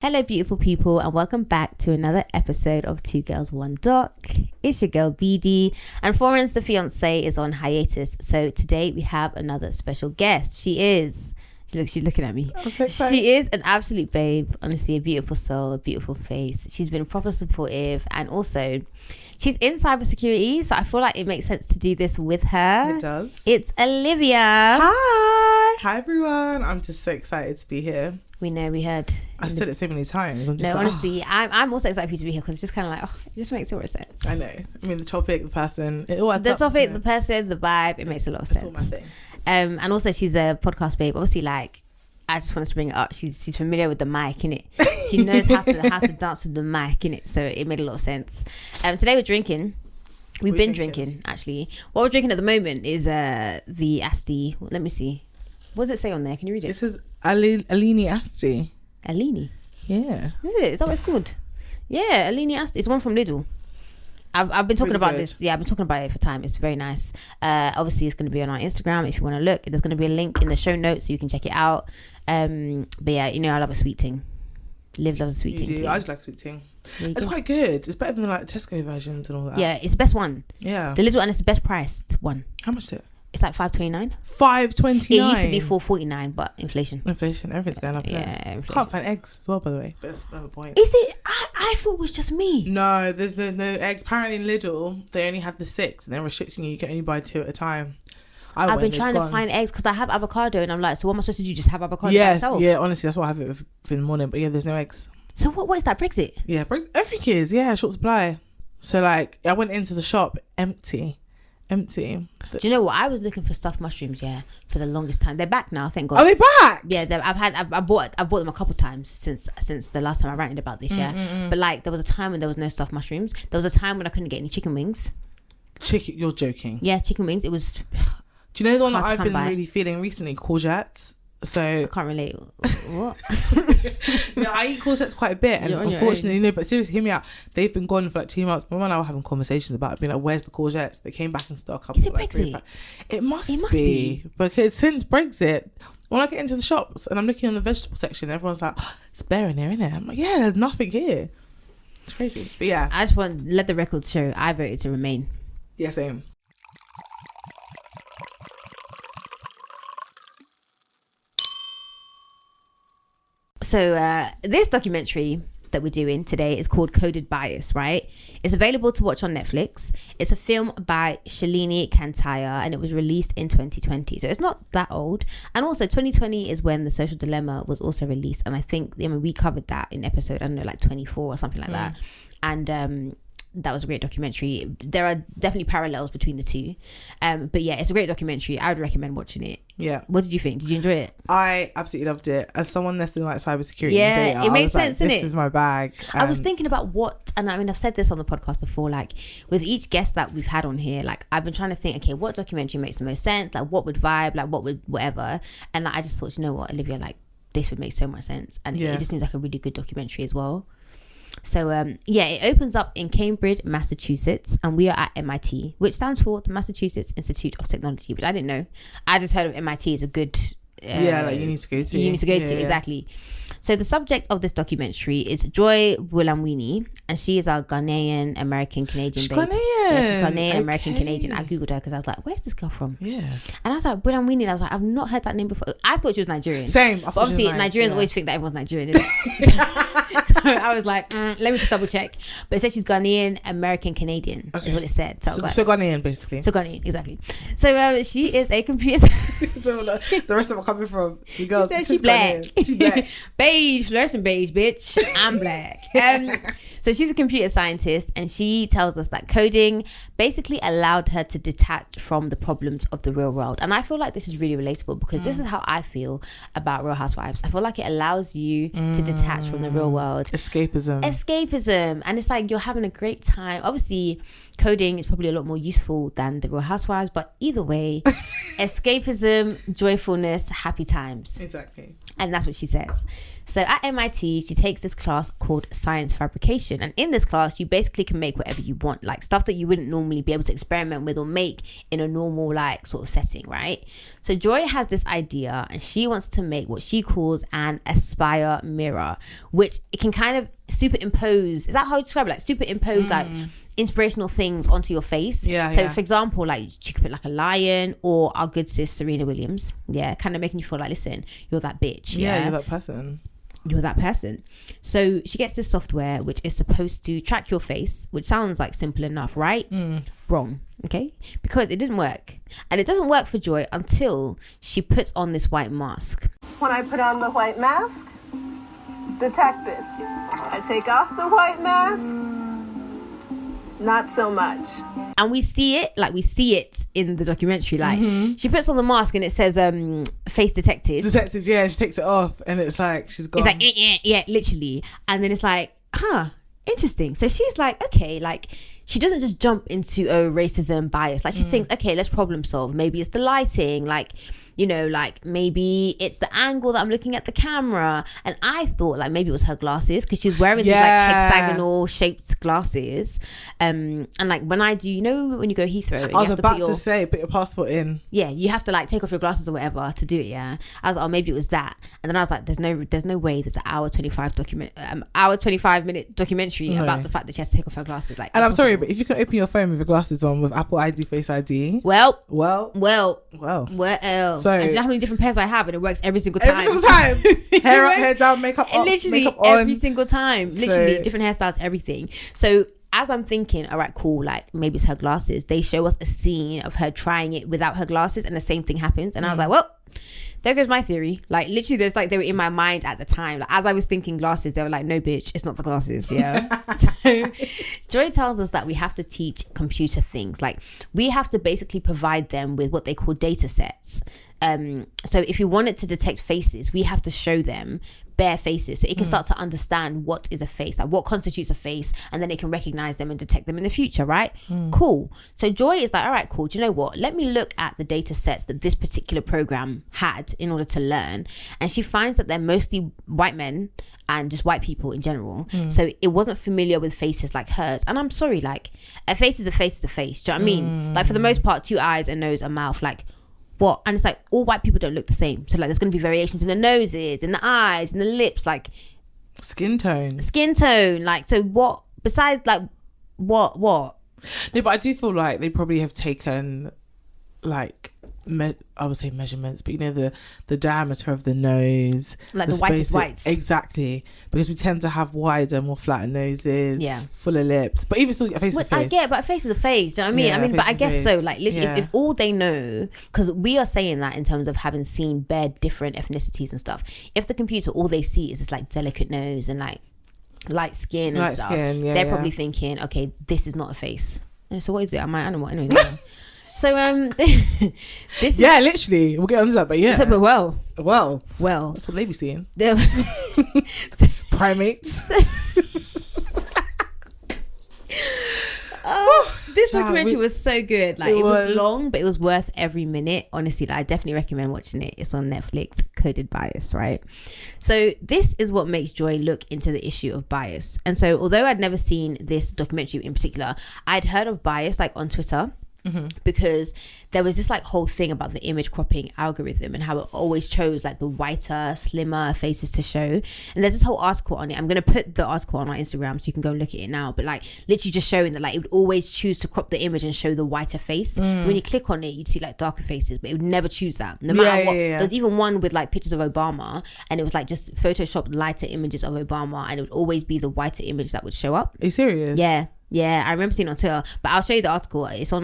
Hello, beautiful people, and welcome back to another episode of Two Girls, One Doc. It's your girl, BD, and Florence, the fiance, is on hiatus. So today we have another special guest. She's looking at me. I'm so excited. She is an absolute babe. Honestly, a beautiful soul, a beautiful face. She's been proper supportive, and also she's in cybersecurity, so I feel like it makes sense to do this with her. It does. It's Olivia. Hi everyone. I'm just so excited to be here. We know, we heard. I've said it so many times. I'm just honestly, I'm also excited for you to be here because it's just kind of like, it just makes so much sense. I know. I mean, the topic, the person, it all adds the up, topic, the person, the vibe, it makes a lot of sense. It's all my thing. And also she's a podcast babe. Obviously, like, I just wanted to bring it up. She's familiar with the mic, innit? She knows how to dance with the mic, innit? So it made a lot of sense. Today we're drinking. We've been drinking, actually. What we're drinking at the moment is the Asti. Let me see. What does it say on there? Can you read it? This is Alini Asti. Alini? Yeah. Is it? Is that what it's called? Yeah, Alini Asti. It's one from Lidl. I've been talking about this. Yeah, I've been talking about it for time. It's very nice. Obviously, it's going to be on our Instagram if you want to look. There's going to be a link in the show notes so you can check it out. But yeah, you know I love a sweet thing. Liv loves a sweet thing too. I just like sweet thing. It's quite good. It's better than like Tesco versions and all that. Yeah, it's the best one. Yeah. The Lidl, and it's the best priced one. How much is it? It's like $5.29. $5.29. It used to be $4.49, but inflation. Everything's going up. Yeah. Inflation. Can't find eggs as well, by the way. But that's another point. Is it? I thought it was just me. No, there's no eggs. Apparently in Lidl, they only had the 6 and they're restricting you. You can only buy 2 at a time. I've been trying to find eggs because I have avocado and I'm like, so what am I supposed to do? Just have avocado by itself? Yeah, honestly, that's what I have it for in the morning. But yeah, there's no eggs. So what is that, Brexit? Yeah, everything is. Yeah, short supply. So like, I went into the shop empty. Do you know what? I was looking for stuffed mushrooms, for the longest time. They're back now, thank God. Are they back? Yeah, I bought them a couple times since the last time I ranted about this. But like, there was a time when there was no stuffed mushrooms. There was a time when I couldn't get any chicken wings. You're joking? Yeah, chicken wings. It was. Do you know the one that I've been really feeling recently? Courgettes. So I can't relate. What? No, I eat courgettes quite a bit, and unfortunately, no. But seriously, hear me out. They've been gone for like 2 months. My mum and I were having conversations about it, being like, "Where's the courgettes?" They came back in stock. Is it Brexit? It must be because since Brexit, when I get into the shops and I'm looking on the vegetable section, everyone's like, "It's bare in here, innit?" I'm like, "Yeah, there's nothing here." It's crazy, but yeah. I just want to let the record show I voted to remain. Yeah, same. So this documentary that we're doing today is called Coded Bias, right? It's available to watch on Netflix. It's a film by Shalini Kantaya and it was released in 2020. So it's not that old. And also 2020 is when The Social Dilemma was also released. And I think, we covered that in episode, 24 or something like that. And that was a great documentary. There are definitely parallels between the two. But yeah, it's a great documentary. I would recommend watching it. Yeah. What did you think? Did you enjoy it? I absolutely loved it. As someone that's in like cybersecurity, yeah, it makes sense, like, innit? This is my bag. I was thinking about what, and I've said this on the podcast before, like with each guest that we've had on here, like I've been trying to think, okay, what documentary makes the most sense? Like what would vibe? Like what would whatever? And like, I just thought, you know what, Olivia, like this would make so much sense, and it just seems like a really good documentary as well. So it opens up in Cambridge, Massachusetts, and we are at MIT, which stands for the Massachusetts Institute of Technology, which I didn't know. I just heard of MIT as a good like you need to go to. You need to go to, exactly. So the subject of this documentary is Joy Buolamwini, and she is our Ghanaian American Canadian babe. Ghanaian. Yeah, she's Ghanaian American Canadian. I googled her because I was like, where's this girl from? Yeah. And I was like, Buolamwini, and I was like, I've not heard that name before. I thought she was Nigerian. Same. But obviously Nigerians always think that everyone's Nigerian, isn't it? So I was like, let me just double check. But it said she's Ghanaian American Canadian is what it said. So, so Ghanaian basically. So Ghanaian, exactly. So she is a computer. So the rest of them are coming from the girls. She's black. She's black. Beige, fluorescent beige, bitch. I'm black. So she's a computer scientist, and she tells us that coding basically allowed her to detach from the problems of the real world. And I feel like this is really relatable because this is how I feel about Real Housewives. I feel like it allows you to detach from the real world. Escapism. And it's like you're having a great time. Obviously, coding is probably a lot more useful than the Real Housewives, but either way, escapism, joyfulness, happy times. Exactly. And that's what she says. So at MIT, she takes this class called Science Fabrication. And in this class, you basically can make whatever you want, like stuff that you wouldn't normally be able to experiment with or make in a normal like sort of setting, right? So Joy has this idea and she wants to make what she calls an Aspire mirror, which it can kind of superimpose, is that how you describe it? Like superimpose like inspirational things onto your face. So for example, like you could put like a lion or our good sis Serena Williams, kind of making you feel like, listen, you're that bitch. You're that person. You're that person. So she gets this software which is supposed to track your face, which sounds like simple enough, right? Wrong. Okay, because it didn't work, and it doesn't work for Joy until she puts on this white mask. When I put on the white mask, detected. I take off the white mask, not so much. And we see it in the documentary. Like she puts on the mask and it says face detected. Detected, yeah. She takes it off and it's like she's gone. It's like yeah, literally. And then it's like, interesting. So she's like, okay, like she doesn't just jump into a racism bias. Like she thinks, okay, let's problem solve. Maybe it's the lighting, like, you know, like maybe it's the angle that I'm looking at the camera. And I thought like maybe it was her glasses because she's wearing these like hexagonal shaped glasses. And like when I do, you know, when you go Heathrow, I was about to say, put your passport in. Yeah, you have to like take off your glasses or whatever to do it. Yeah, I was like, oh, maybe it was that. And then I was like, there's no way there's an hour 25 minute documentary about the fact that she has to take off her glasses. Like, and I'm sorry, but if you can open your phone with your glasses on with Apple ID, Face ID, well. So, and do you know how many different pairs I have, and it works every single time. Hair up, hair down, makeup up, literally makeup on. Every single time. Literally different hairstyles, everything. So as I'm thinking, all right, cool, like maybe it's her glasses. They show us a scene of her trying it without her glasses, and the same thing happens. And I was like, well, there goes my theory. Like literally, there's like they were in my mind at the time. Like as I was thinking glasses, they were like, no, bitch, it's not the glasses. Yeah. So Joy tells us that we have to teach computer things. Like we have to basically provide them with what they call data sets. So if you want it to detect faces, we have to show them bare faces so it can start to understand what is a face, like what constitutes a face, and then it can recognize them and detect them in the future, right? Cool. So Joy is like, all right, cool, do you know what, let me look at the data sets that this particular program had in order to learn. And she finds that they're mostly white men and just white people in general. So it wasn't familiar with faces like hers. And I'm sorry, like a face is a face is a face, do you know what I mean? Like for the most part, 2 eyes, a nose, a mouth, like what? And it's like all white people don't look the same. So like there's going to be variations in the noses, in the eyes, in the lips, like skin tone. Like, so what besides like what? No, but I do feel like they probably have taken like I would say measurements, but you know the diameter of the nose, like the whitest whites, exactly, because we tend to have wider, more flatter noses, fuller lips. But even still, a face is a face. I get, but a face is a face. Do you know what I mean? But I guess so. Like literally, if all they know, because we are saying that in terms of having seen bare different ethnicities and stuff. If the computer all they see is this like delicate nose and like light skin and stuff, they're probably thinking, okay, this is not a face. And so what is it? Am I animal? Anyway. So this is, literally we'll get onto that, but but well that's what they be seeing. Primates. This documentary was so good. Like it was long, but it was worth every minute. Honestly, like, I definitely recommend watching it. It's on Netflix. Coded Bias, right? So this is what makes Joy look into the issue of bias. And so although I'd never seen this documentary in particular, I'd heard of bias like on Twitter. Because there was this like whole thing about the image cropping algorithm and how it always chose like the whiter, slimmer faces to show. And there's this whole article on it. I'm going to put the article on our Instagram so you can go and look at it now, but like literally just showing that like it would always choose to crop the image and show the whiter face. When you click on it, you'd see like darker faces, but it would never choose that no matter what. There was even one with like pictures of Obama, and it was like just photoshopped lighter images of Obama, and it would always be the whiter image that would show up. Are you serious? Yeah, I remember seeing it on Twitter, but I'll show you the article. It'll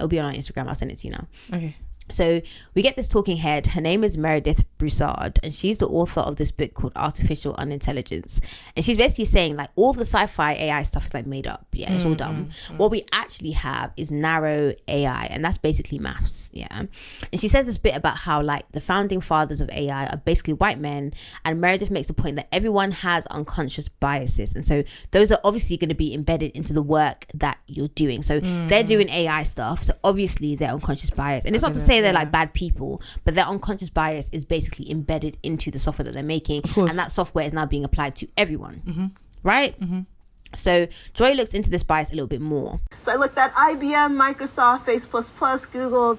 be on our Instagram. I'll send it to you now. Okay. So we get this talking head. Her name is Meredith Broussard, and she's the author of this book called Artificial Unintelligence. And she's basically saying like all the sci-fi AI stuff is like made up. Yeah, it's all dumb. What we actually have is narrow AI, and that's basically maths. Yeah. And she says this bit about how like the founding fathers of AI are basically white men, and Meredith makes the point that everyone has unconscious biases, and so those are obviously going to be embedded into the work that you're doing. So they're doing AI stuff, so obviously they're unconscious bias. And it's not to say say they're like bad people, but their unconscious bias is basically embedded into the software that they're making, and that software is now being applied to everyone, right? So Joy looks into this bias a little bit more. So I looked at IBM, Microsoft, Face++, Google.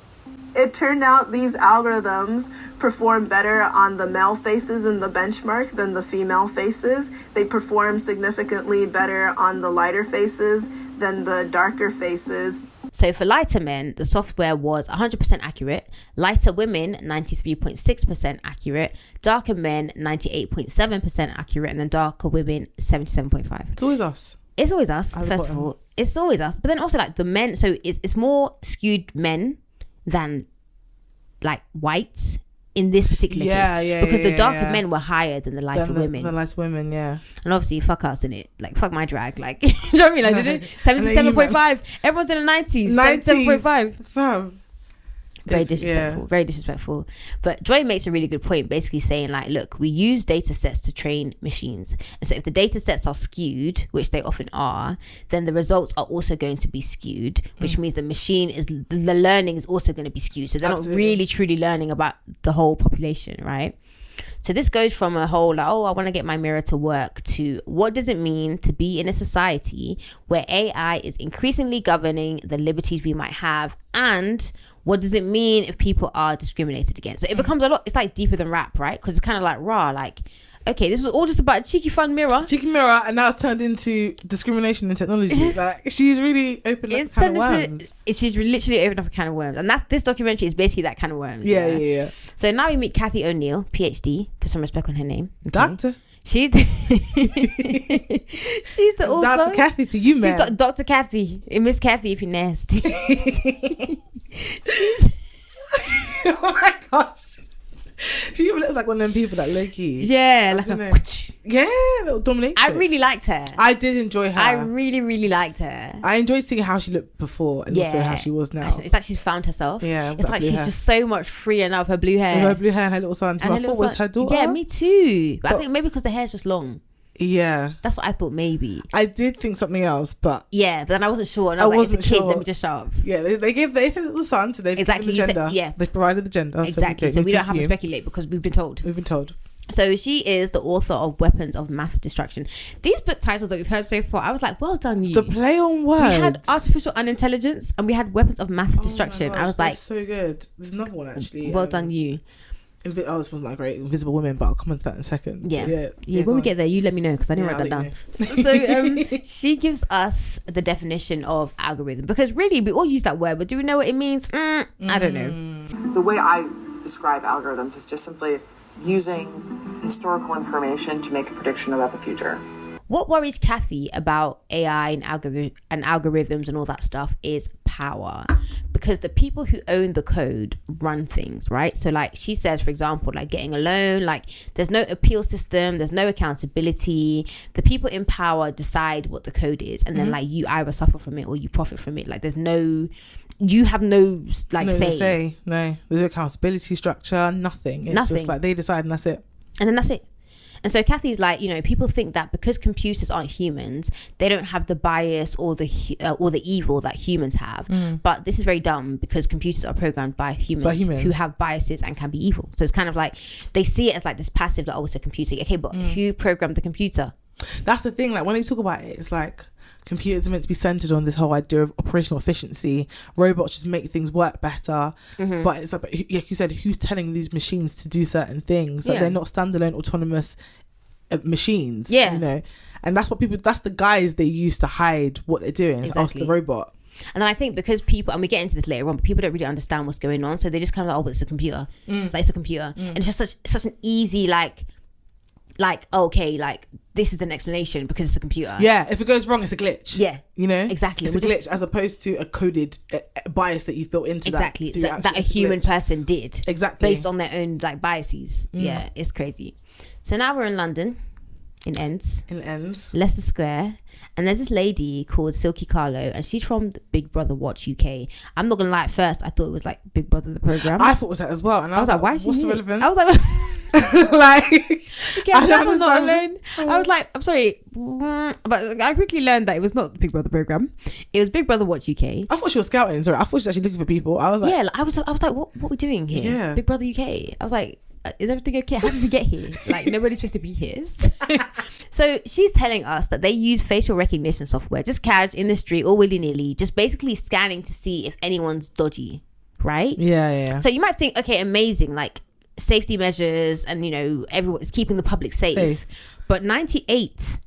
It turned out these algorithms perform better on the male faces in the benchmark than the female faces. They perform significantly better on the lighter faces than the darker faces. So for lighter men, the software was 100% accurate. Lighter women, 93.6% accurate. Darker men, 98.7% accurate. And then darker women, 77.5%. It's always us. It's always us, first of all. It's always us. But then also like the men, so it's more skewed men than like whites in this particular case. Because the darker men were higher than the lighter women. The lighter women, yeah. And obviously, fuck us in it. Like, fuck my drag. Like, you know what I mean? Like, did it 77.5. Everyone's in the 90s. 77.5. Fam. Very disrespectful. Very disrespectful. But Joy makes a really good point, basically saying like, look, we use data sets to train machines. And so if the data sets are skewed, which they often are, then the results are also going to be skewed, which means the learning is also going to be skewed. So they're not really truly learning about the whole population, right? So this goes from a whole like, oh, I want to get my mirror to work, to what does it mean to be in a society where AI is increasingly governing the liberties we might have, and what does it mean if people are discriminated against? So it becomes a lot, it's like deeper than rap, right? Because it's kind of like raw, like, okay, this was all just about a cheeky fun mirror. Cheeky mirror, and now it's turned into discrimination in technology. Like, she's really opened up a can of worms. She's literally opened up a can of worms. And this documentary is basically that can of worms. Yeah. So now we meet Kathy O'Neill, PhD, put some respect on her name. Okay. Doctor. She's the author. Dr. Kathy to you, man. She's Dr. Kathy. Miss Kathy if you're nasty. Oh my gosh. She even looks like one of them people that low-key. Yeah, like a little dominatrix. I really liked her. I did enjoy her. I really, really liked her. I enjoyed seeing how she looked before and also how she was now. It's like she's found herself. Yeah, it's like she's just so much freer now with her blue hair. With her blue hair and her little son, who I thought was her daughter. Yeah, me too. But I think maybe because the hair's just long. Yeah, that's what I thought. Maybe I did think something else, but but then I wasn't sure. And I was like, it's a kid. Let me just shut up. Yeah, they said the son, so they've given the gender. They provided the gender. Exactly. So we don't have to speculate because we've been told. So she is the author of Weapons of Mass Destruction. These book titles that we've heard so far, I was like, well done, you. The play on words. We had Artificial Unintelligence and we had Weapons of Mass Destruction. Gosh, I was like, so good. There's another one actually. Well done, you. This wasn't that great. Invisible Women, but I'll come on to that in a second. Yeah. When we get there, you let me know because I didn't write that down. So she gives us the definition of algorithm, because really we all use that word, but do we know what it means? I don't know. The way I describe algorithms is just simply using historical information to make a prediction about the future. What worries Kathy about AI and algorithms and all that stuff is power, because the people who own the code run things, right? So like she says, for example, like getting a loan, like there's no appeal system, there's no accountability. The people in power decide what the code is, and then like you either suffer from it or you profit from it. Like you have no say. No, there's no accountability structure, nothing. It's just like they decide and that's it. And then that's it. And so Kathy's like, people think that because computers aren't humans, they don't have the bias or the evil that humans have. But this is very dumb, because computers are programmed by humans who have biases and can be evil. So it's kind of like they see it as like this passive, like, oh, it's a computer. Okay, but who programmed the computer? That's the thing. Like when they talk about it, it's like computers are meant to be centered on this whole idea of operational efficiency. Robots just make things work better. But it's like you said, who's telling these machines to do certain things? Like they're not standalone autonomous machines. And that's the guise they use to hide what they're doing. It's us, the robot. And then I think because people, and we get into this later on, but people don't really understand what's going on, so they just kind of like, oh, but it's a computer. It's like, it's a computer. And it's just such an easy okay, like this is an explanation because it's a computer. Yeah, if it goes wrong, it's a glitch. Yeah, exactly. It's a glitch as opposed to a coded bias that you've built into that a human person did. Exactly, based on their own like biases. Yeah, it's crazy. So now we're in London, in Ends, Leicester Square, and there's this lady called Silky Carlo, and she's from the Big Brother Watch UK. I'm not gonna lie, at first I thought it was like Big Brother the program. I thought it was that as well, and I was like, why is she what's here? the relevance? I was like, like Okay, I'm glad I'm not alone. I was like, I'm sorry, but I quickly learned that it was not Big Brother program. It was Big Brother Watch UK. I thought she was scouting. Sorry, I thought she was actually looking for people. I was like, yeah, like, I was like, what are we doing here? Yeah. Big Brother UK. I was like, is everything okay? How did we get here? Like, nobody's supposed to be here. So she's telling us that they use facial recognition software, just cash in the street or willy-nilly, just basically scanning to see if anyone's dodgy, right? Yeah. So you might think, okay, amazing, like safety measures and, you know, everyone's keeping the public safe. But 98,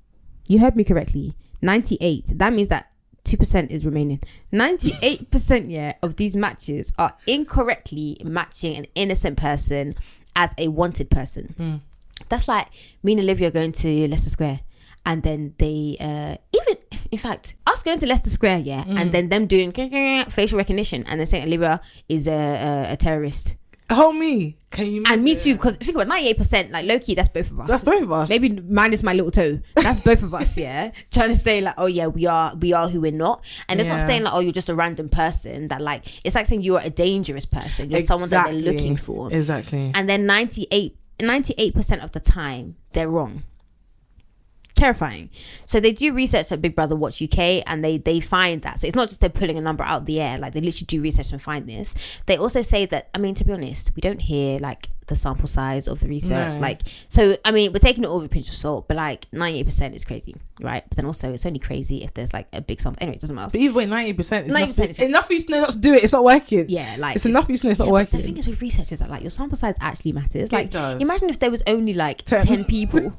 you heard me correctly, 98, that means that 2% is remaining. 98% of these matches are incorrectly matching an innocent person as a wanted person. That's like me and Olivia going to Leicester Square, and then they even, in fact, us going to Leicester Square, and then them doing facial recognition and then saying Olivia is a terrorist. Oh, me. Can you imagine? And me too, because think about 98%, like low key, that's both of us. That's both of us. Maybe minus my little toe. That's both of us, yeah. Trying to say like, oh yeah, we are who we're not. And it's not saying like, oh, you're just a random person. That like, it's like saying you're a dangerous person. You're someone that they're looking for. Exactly. And then 98% of the time, they're wrong. Terrifying. So they do research at Big Brother Watch UK, and they find that. So it's not just they're pulling a number out of the air, like they literally do research and find this. They also say that, I mean, to be honest, we don't hear like the sample size of the research. No. Like, so I mean, we're taking it all with a pinch of salt, but like 98% is crazy, right? But then also it's only crazy if there's like a big sample. Anyway, it doesn't matter. But either way, 90% is 90% enough for you to know not to do it. It's not working. Yeah, like it's enough for you to know it's not working. The thing is with research is that like your sample size actually matters. Like, it does. Imagine if there was only like 10 people.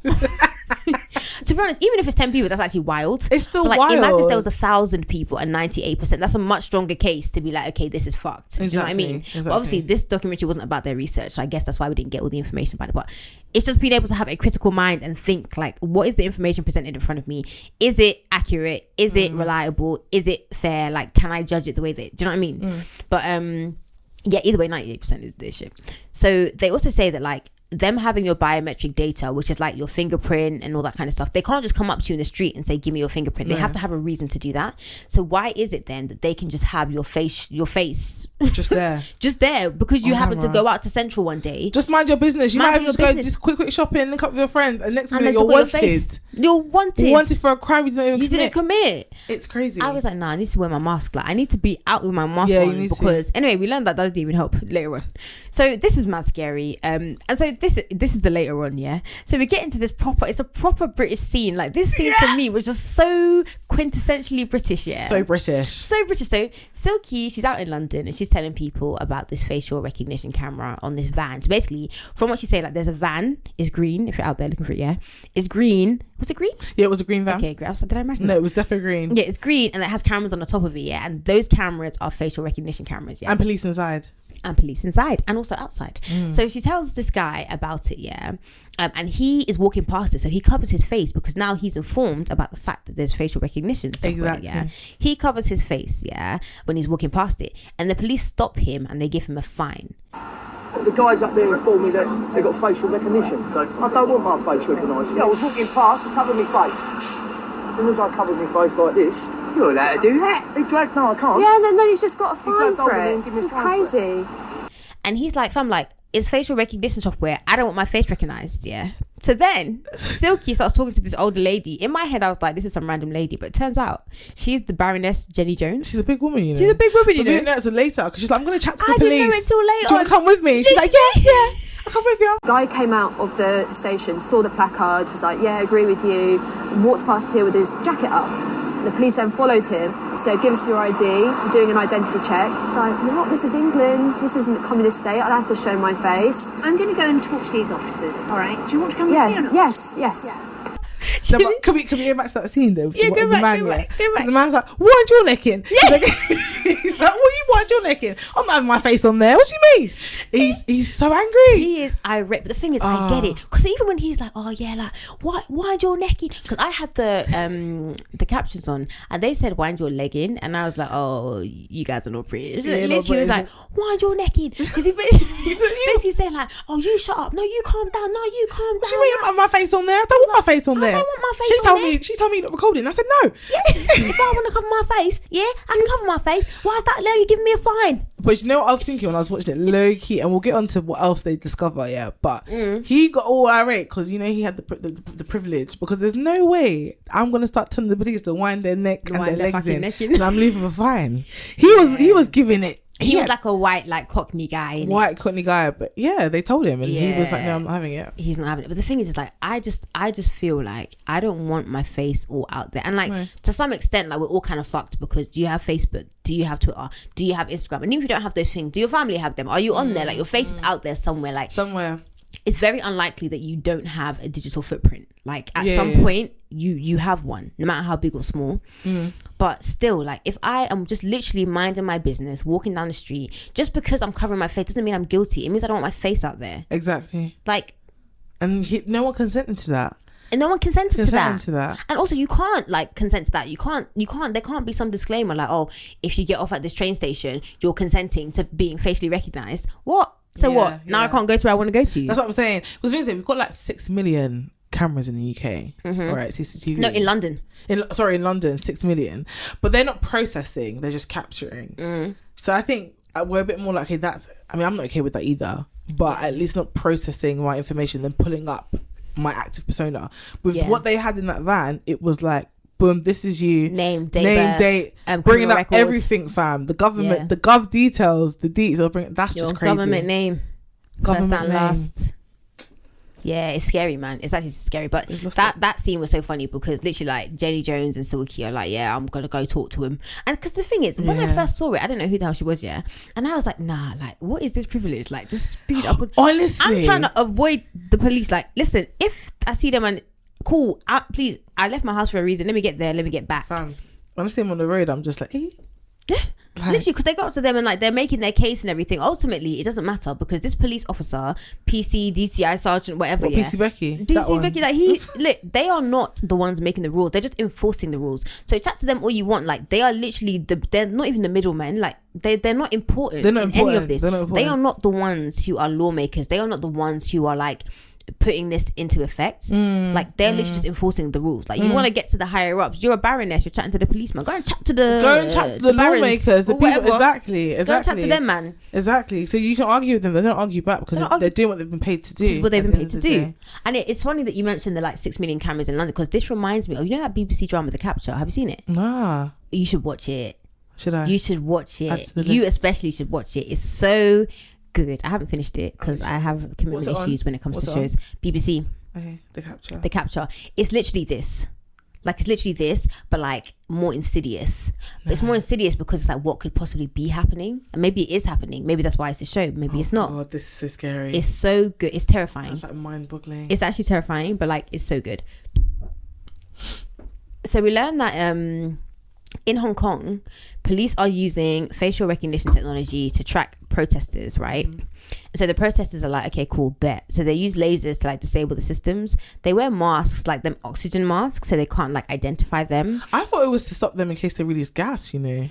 To be honest, even if it's 10 people, that's actually wild. It's still but, like, wild. Imagine if there was 1,000 people and 98%. That's a much stronger case to be like, okay, this is fucked. Exactly. Do you know what I mean? Exactly. But obviously, this documentary wasn't about their research, so I guess that's why we didn't get all the information about it. But it's just being able to have a critical mind and think like, what is the information presented in front of me? Is it accurate? Is it reliable? Is it fair? Like, can I judge it the way that? Do you know what I mean? But yeah, either way, 98% is this shit. So they also say that like, them having your biometric data, which is like your fingerprint and all that kind of stuff, they can't just come up to you in the street and say, give me your fingerprint. They have to have a reason to do that. So why is it then that they can just have your face just there because you happen to camera. go out to Central one day? Just mind your business. You Mind might have your just go business. just quick shopping, link up with your friends, and next minute then you're look at your wanted. face. You're wanted. You're wanted for a crime you didn't commit. It's crazy. I was like, nah, I need to wear my mask. Like, I need to be out with my mask Yeah, you on need because anyway, we learned that didn't even help later on. So this is mad scary. And so this is the later on, yeah. So we get into this it's a proper British scene. Like this scene to me was just so quintessentially British, yeah. So British. So British. So Silky, she's out in London and she's telling people about this facial recognition camera on this van. So basically, from what she said, like there's a van, it's green, if you're out there looking for it, yeah. It's green. Was it green? Yeah, it was a green van. Okay, great. I was like, did I imagine No, that? it was definitely green. Yeah, it's green and it has cameras on the top of it, yeah. And those cameras are facial recognition cameras, yeah. And police inside. And police inside and also outside. So she tells this guy about it, yeah. And he is walking past it, so he covers his face because now he's informed about the fact that there's facial recognition software, Exactly. yeah. He covers his face, yeah, when he's walking past it, and the police stop him and they give him a fine. The guys up there informed me that they got facial recognition, so I don't want my face recognised. Yeah, I was walking past and covered my face. As soon as I covered my face like this, you're allowed to do that. He dragged, no, I can't. Yeah, and then he's just got a fine grabbed for hold of me it. and give me This is a fine for crazy. And he's like, fam, like, it's facial recognition software. I don't want my face recognised, yeah. So then Silky starts talking to this older lady. In my head, I was like, this is some random lady. But it turns out she's the Baroness Jenny Jones. She's a big woman, you know. She's a big woman, you But we know. didn't know until later because she's like, I'm going to chat to the I police. didn't know it till later Do you want to come with me? She's like, yeah, I'll come with you. Guy came out of the station, saw the placards, was like, yeah, agree with you, walked past here with his jacket up. The police then followed him, said, give us your ID, we're doing an identity check. It's like, what? This is England, this isn't a communist state, I'll have to show my face. I'm going to go and talk to these officers, all right? Do you want to come with me or not? Yes. So, but can we go back to that scene though? Yeah, go The back, man, go back. The man's like, wind your neck in. Yeah. He's like, what you wind your neck in? I'm not having my face on there. What do you mean? He's so angry. He is irate. But the thing is, I get it. Because even when he's like, oh yeah, like, wind your neck in. Because I had the captions on and they said wind your leg in. And I was like, oh, you guys are not British. Yeah, Literally was like, wind your neck in. Because he basically saying like, oh, you shut up. No, you calm down. No, you calm down. What do you mean I'm my face on there? I don't want my face on there. I don't want my face She on told there. me. She told me you're not recording. I said no. Yeah. If I want to cover my face, yeah, I can cover my face. Why is that? Now you're giving me a fine. But you know what I was thinking when I was watching it, low key, and we'll get on to what else they discover. Yeah, but he got all irate because he had the privilege. Because there's no way I'm gonna start telling the police to wind their neck and their legs in, and I'm leaving for fine. He was giving it. He was like a white, like Cockney guy. White Cockney guy, but yeah, they told him, and he was like, "No, I'm not having it." He's not having it. But the thing is like, I just feel like I don't want my face all out there. And like to some extent, like we're all kind of fucked because do you have Facebook? Do you have Twitter? Do you have Instagram? And even if you don't have those things, do your family have them? Are you on there? Like your face is out there somewhere. Like somewhere. It's very unlikely that you don't have a digital footprint. Like at some point you have one, no matter how big or small. But still, like if I am just literally minding my business, walking down the street, just because I'm covering my face doesn't mean I'm guilty. It means I don't want my face out there. Exactly. Like, and no one consented to that. And no one consented to that. And also you can't like consent to that. You can't there can't be some disclaimer like, oh, if you get off at this train station, you're consenting to being facially recognized. What? So what? Now I can't go to where I want to go to. That's what I'm saying. Because we've got like 6 million cameras in the UK. Right, CCTV. No, in London. In London, 6 million. But they're not processing, they're just capturing. So I think we're a bit more like, okay, I'm not okay with that either. But at least not processing my information, then pulling up my active persona. With what they had in that van, it was like, boom, this is you. Name, date, bringing up records. Everything, fam. The government, the gov details, the details. That's your just crazy. Government name. Government first and last. Yeah, it's scary, man. It's actually scary. But that scene was so funny because literally like Jenny Jones and Silky are like, yeah, I'm going to go talk to him. And because the thing is, when I first saw it, I didn't know who the hell she was, yeah. And I was like, nah, like, what is this privilege? Like, just speed up. Honestly. I'm trying to avoid the police. Like, listen, if I see them and cool, please, I left my house for a reason. Let me get there. Let me get back. Fam, when I see him on the road, I'm just like, eh? Yeah. Like, literally, because they go up to them and like they're making their case and everything. Ultimately, it doesn't matter because this police officer, PC, DCI sergeant, whatever, PC Becky, like they are not the ones making the rules. They're just enforcing the rules. So chat to them all you want. Like they are literally they're not even the middlemen. Like they're not important. They're not in important. Any of this. They are not the ones who are lawmakers. They are not the ones who are like putting this into effect. Like they're literally just enforcing the rules. Like you want to get to the higher ups, you're a baroness, you're chatting to the policeman, go and chat to the lawmakers, the people. Exactly go and chat to them, man. Exactly. So you can argue with them, they're going to argue back because they're doing what they've been paid to do. What they've been paid to do. And it's funny that you mentioned the like 6 million cameras in London because this reminds me of, you know that BBC drama The Capture? Have you seen it? Nah. You should watch it. Should I? You should watch it. You especially should watch it. It's so good. I haven't finished it because I have commitment issues when it comes to shows. BBC. Okay, The Capture. It's literally this. Like it's literally this, but like more insidious. But it's more insidious because it's like what could possibly be happening, and maybe it is happening. Maybe that's why it's a show. Maybe it's not. God, this is so scary. It's so good. It's terrifying. It's like mind-boggling. It's actually terrifying, but like it's so good. So we learned that in Hong Kong, police are using facial recognition technology to track protesters, right? So the protesters are like, okay, cool, bet. So they use lasers to like disable the systems. They wear masks, like them oxygen masks, so they can't like identify them. I thought it was to stop them in case they release gas, you know.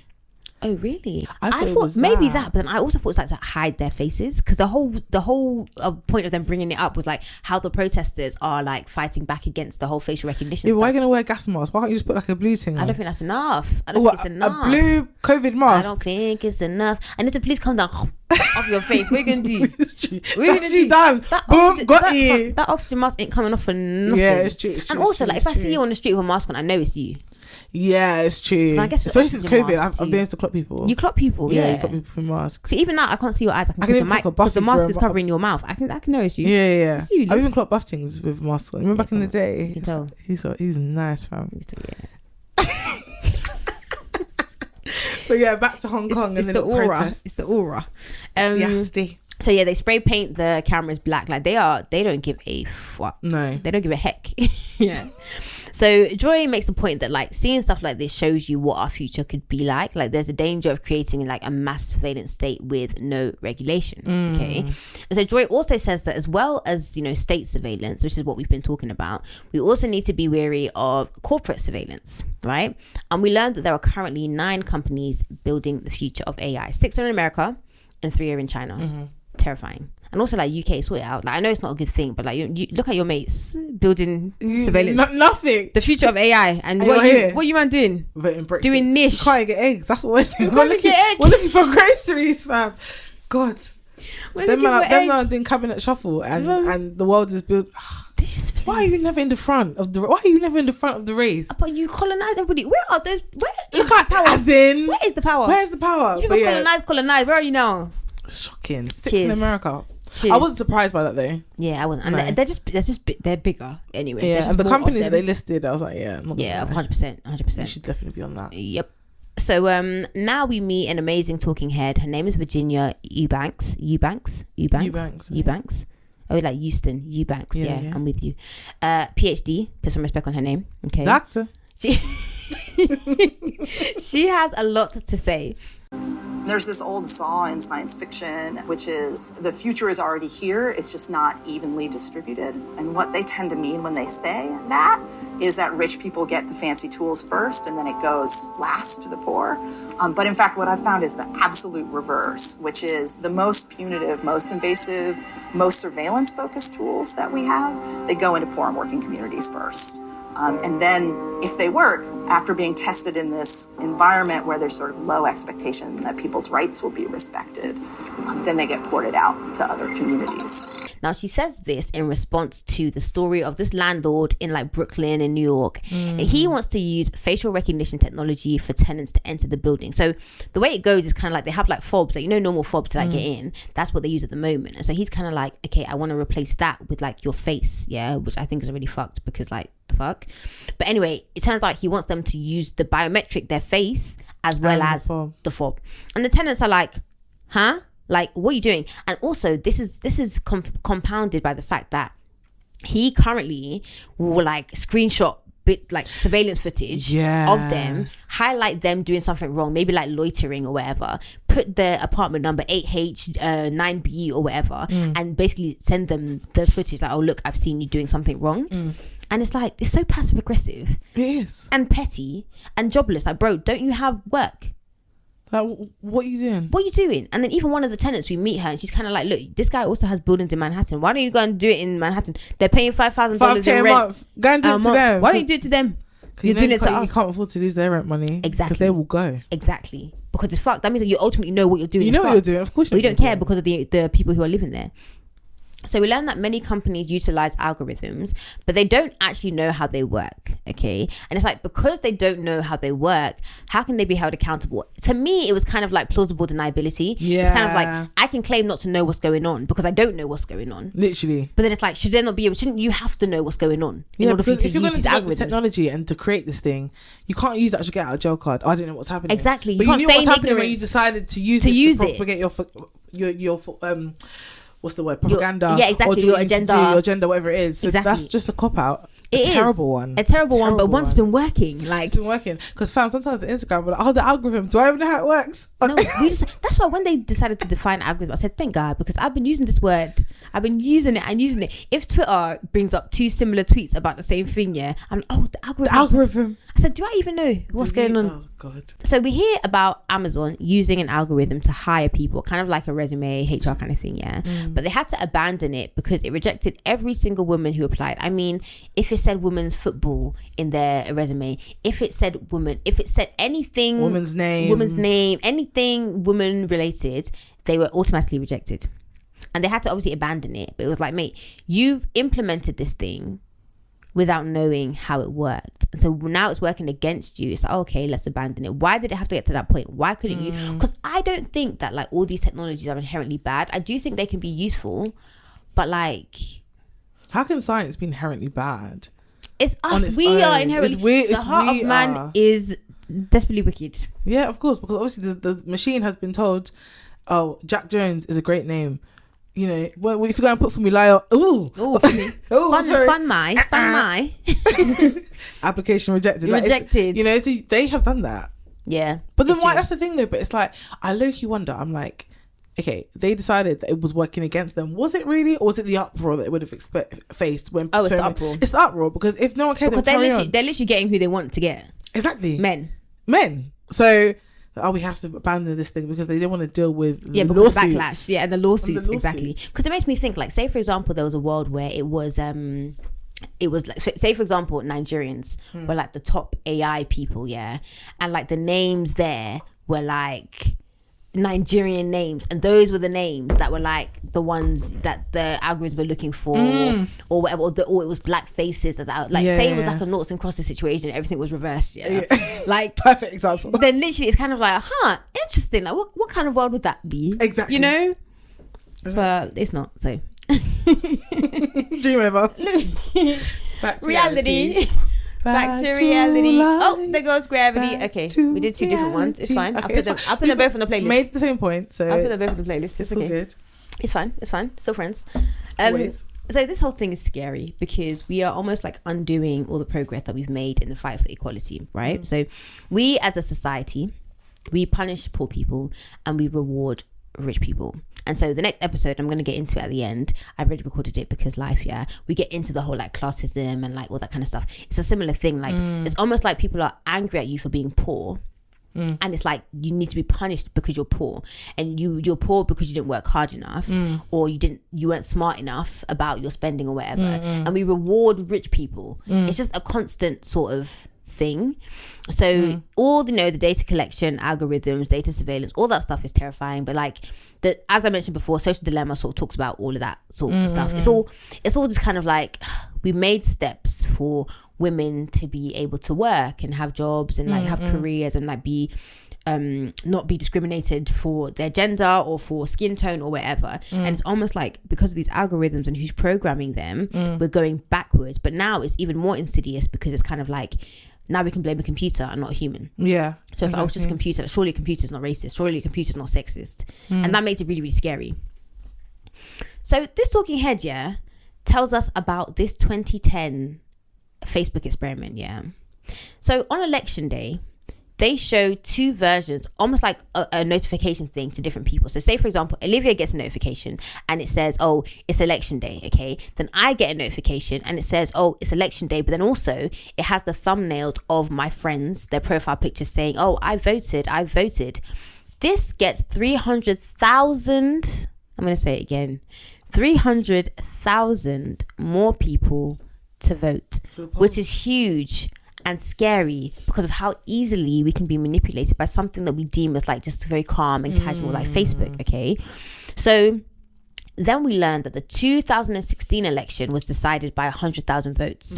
Oh really? I thought maybe that, but then I also thought it was like to hide their faces because the whole point of them bringing it up was like how the protesters are like fighting back against the whole facial recognition. Yeah, why are you gonna wear a gas mask? Why can't you just put like a blue thing on? I don't think that's enough. I don't think it's enough. A blue COVID mask. I don't think it's enough. And if the police come down off your face, what are you gonna do? What are you gonna do? Done. Boom, got you. That oxygen mask ain't coming off for nothing. Yeah, it's true. And also, like if I see you on the street with a mask on, I know it's you. Yeah, it's true. But I guess especially since COVID, I've been able to clock people. You clock people, yeah. You clock people through masks. See, even now I can't see your eyes. I can the mic because the mask is covering your mouth. I can know it's you. Yeah. It's you, I've even clocked buffings with masks on. Remember back in the day? You can tell. He's nice, fam. Yeah. But yeah, back to Hong Kong it's and the aura. protest. It's the aura. Nasty. So yeah, they spray paint the cameras black. Like they don't give a fuck. No, they don't give a heck. Yeah. So Joy makes the point that like seeing stuff like this shows you what our future could be like. Like there's a danger of creating like a mass surveillance state with no regulation. Okay. And so Joy also says that as well as, you know, state surveillance, which is what we've been talking about, we also need to be wary of corporate surveillance, right? And we learned that there are currently 9 companies building the future of AI. 6 are in America and 3 are in China. Terrifying. And also, like, UK, sort it out. Like, I know it's not a good thing, but like, you look at your mates building surveillance. Nothing. The future of AI. And what are you man doing? Doing niche. You can't get eggs. That's what we're saying. We're looking for groceries, fam. God. Them man doing cabinet shuffle and the world is built. Why are you never in the front of the race? But you colonize everybody. Where are those? Where is the power? Where is the power? Where's the power? You colonize. Where are you now? Shocking. Six in America. Cheers. I wasn't surprised by that though. Yeah, I wasn't. And they're bigger anyway. Yeah, and the companies that they listed, I was like, 100%. You should definitely be on that. Yep. So now we meet an amazing talking head. Her name is Virginia Eubanks. Oh, like Houston, Eubanks. Yeah, I'm with you. PhD, put some respect on her name. Okay. Doctor. She has a lot to say. There's this old saw in science fiction, which is the future is already here, it's just not evenly distributed. And what they tend to mean when they say that is that rich people get the fancy tools first and then it goes last to the poor. But in fact, what I've found is the absolute reverse, which is the most punitive, most invasive, most surveillance-focused tools that we have, they go into poor and working communities first. And then if they work, after being tested in this environment where there's sort of low expectation that people's rights will be respected, then they get ported out to other communities. Now, she says this in response to the story of this landlord in like Brooklyn in New York. And he wants to use facial recognition technology for tenants to enter the building. So the way it goes is kind of like they have like fobs, like, normal fobs to like get in. That's what they use at the moment. And so he's kind of like, okay, I want to replace that with like your face, which I think is really fucked because like, the fuck. But anyway, it turns out he wants them to use the biometric, their face, as well as the fob. And the tenants are like, huh? Like, what are you doing? And also, this is compounded by the fact that he currently will like screenshot bits like surveillance footage of them, highlight them doing something wrong, maybe like loitering or whatever, put the apartment number 8H 9B or whatever, and basically send them the footage like, oh look, I've seen you doing something wrong. And it's like, it's so passive aggressive. It is. And petty and jobless. Like, bro, don't you have work? Like, what are you doing? What are you doing? And then even one of the tenants, we meet her and she's kind of like, look, this guy also has buildings in Manhattan. Why don't you go and do it in Manhattan? They're paying $5,000 in rent. a month. Go and do it to them. Why don't you do it to them? You're doing it to us. You can't afford to lose their rent money. Exactly. Because they will go. Exactly. Because it's fucked. That means that you ultimately know what you're doing. You know what you're doing. Of course you don't care because of the people who are living there. So we learned that many companies utilize algorithms, but they don't actually know how they work, okay? And it's like, because they don't know how they work, how can they be held accountable? To me, it was kind of like plausible deniability. Yeah. It's kind of like, I can claim not to know what's going on because I don't know what's going on. Literally. But then it's like, shouldn't you have to know what's going on in order for you to use these algorithms? Technology and to create this thing, you can't use that as your get out of jail card. I don't know what's happening. Exactly. But you knew can't what's feign happening when you ignorance decided to use it to propagate your what's the word? Propaganda. Exactly. Your agenda, whatever it is. So exactly. That's just a cop out. A terrible one, but one's been working. Like, it's been working. Because sometimes the Instagram, but the algorithm. Do I even know how it works? No, that's why when they decided to define algorithm, I said thank God, because I've been using this word. I've been using it. If Twitter brings up two similar tweets about the same thing, I'm like, the algorithm. I said, do I even know what's going on? Oh God. So we hear about Amazon using an algorithm to hire people, kind of like a resume, HR kind of thing, But they had to abandon it because it rejected every single woman who applied. I mean, if it said women's football in their resume, if it said woman, if it said anything, woman's name, anything woman related, they were automatically rejected. And they had to obviously abandon it. But it was like, mate, you've implemented this thing without knowing how it worked. And so now it's working against you. It's like, okay, let's abandon it. Why did it have to get to that point? Why couldn't you? Because I don't think that like all these technologies are inherently bad. I do think they can be useful. But like, how can science be inherently bad? It's us. We are inherently. The heart of man is desperately wicked. Yeah, of course. Because obviously the machine has been told, oh, Jack Jones is a great name. You know, well, if you're going to put Fumilayo, fun my application rejected. Rejected. You know, so they have done that. Yeah. But then why? That's the thing though. But it's like, I low-key wonder. I'm like, okay, they decided that it was working against them. Was it really, or was it the uproar that it would have faced when? Oh, it's the uproar. It's the uproar because if no one cared, because they're literally getting who they want to get. Exactly. Men. So we have to abandon this thing because they don't want to deal with the because lawsuits. the backlash, and the lawsuits, exactly. Because it makes me think, like, say for example, there was a world where it was like, say for example, Nigerians were like the top AI people, and like the names there were like Nigerian names, and those were the names that were like the ones that the algorithms were looking for, or whatever, or it was black faces that say it was like a noughts and crosses situation, everything was reversed, like perfect example. Then literally it's kind of like, interesting, like what kind of world would that be, exactly, you know? But it's not, so dream over. Back to reality. Back to reality. There goes gravity. Okay, we did 2 different ones. It's fine. Okay, I'll put them both on the playlist. Made the same point, so I'll put them both on the playlist. It's okay. Good. It's fine. Still friends. Always. So this whole thing is scary because we are almost like undoing all the progress that we've made in the fight for equality, right? So we as a society, we punish poor people and we reward rich people. And so the next episode, I'm going to get into it at the end. I've already recorded it because life, we get into the whole like classism and like all that kind of stuff. It's a similar thing. Like it's almost like people are angry at you for being poor. And it's like you need to be punished because you're poor, and you're poor because you didn't work hard enough, or you weren't smart enough about your spending or whatever. And we reward rich people. It's just a constant sort of thing. So all the data collection, algorithms, data surveillance, all that stuff is terrifying. But like as I mentioned before, Social Dilemma sort of talks about all of that sort of stuff. It's all just kind of like we made steps for women to be able to work and have jobs and like have careers and like be not be discriminated for their gender or for skin tone or whatever. And it's almost like because of these algorithms and who's programming them, we're going backwards. But now it's even more insidious because it's kind of like now we can blame a computer and not a human. Yeah. So if I was just a computer, surely a computer's not racist, surely a computer's not sexist. And that makes it really, really scary. So this talking head, tells us about this 2010 Facebook experiment, So on election day, they show 2 versions, almost like a notification thing to different people. So say, for example, Olivia gets a notification and it says, oh, it's election day, okay? Then I get a notification and it says, oh, it's election day. But then also it has the thumbnails of my friends, their profile pictures saying, oh, I voted. This gets 300,000, I'm going to say it again, 300,000 more people to vote, which is huge and scary because of how easily we can be manipulated by something that we deem as like just very calm and casual, like Facebook, okay? So then we learned that the 2016 election was decided by 100,000 votes.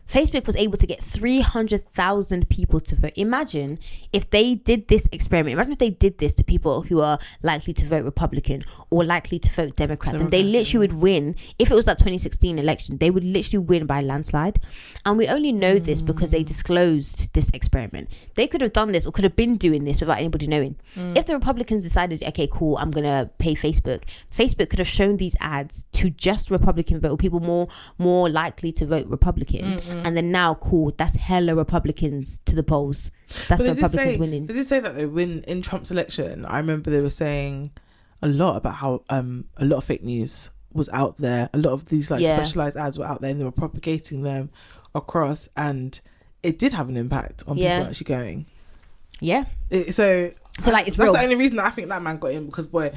Facebook was able to get 300,000 people to vote. Imagine if they did this experiment. Imagine if they did this to people who are likely to vote Republican or likely to vote Democrat. Then they literally would win. If it was that 2016 election, they would literally win by a landslide. And we only know this because they disclosed this experiment. They could have done this or could have been doing this without anybody knowing. If the Republicans decided, okay, cool, I'm going to pay Facebook, Facebook could have shown these ads to just Republican vote, or people more likely to vote Republican. And then now, cool, that's hella Republicans to the polls. That's the Republicans winning. Did it say that though? In Trump's election, I remember they were saying a lot about how a lot of fake news was out there. A lot of these specialized ads were out there, and they were propagating them across, and it did have an impact on people actually going. Yeah. So like it's real. That's the only reason that I think that man got in, because boy,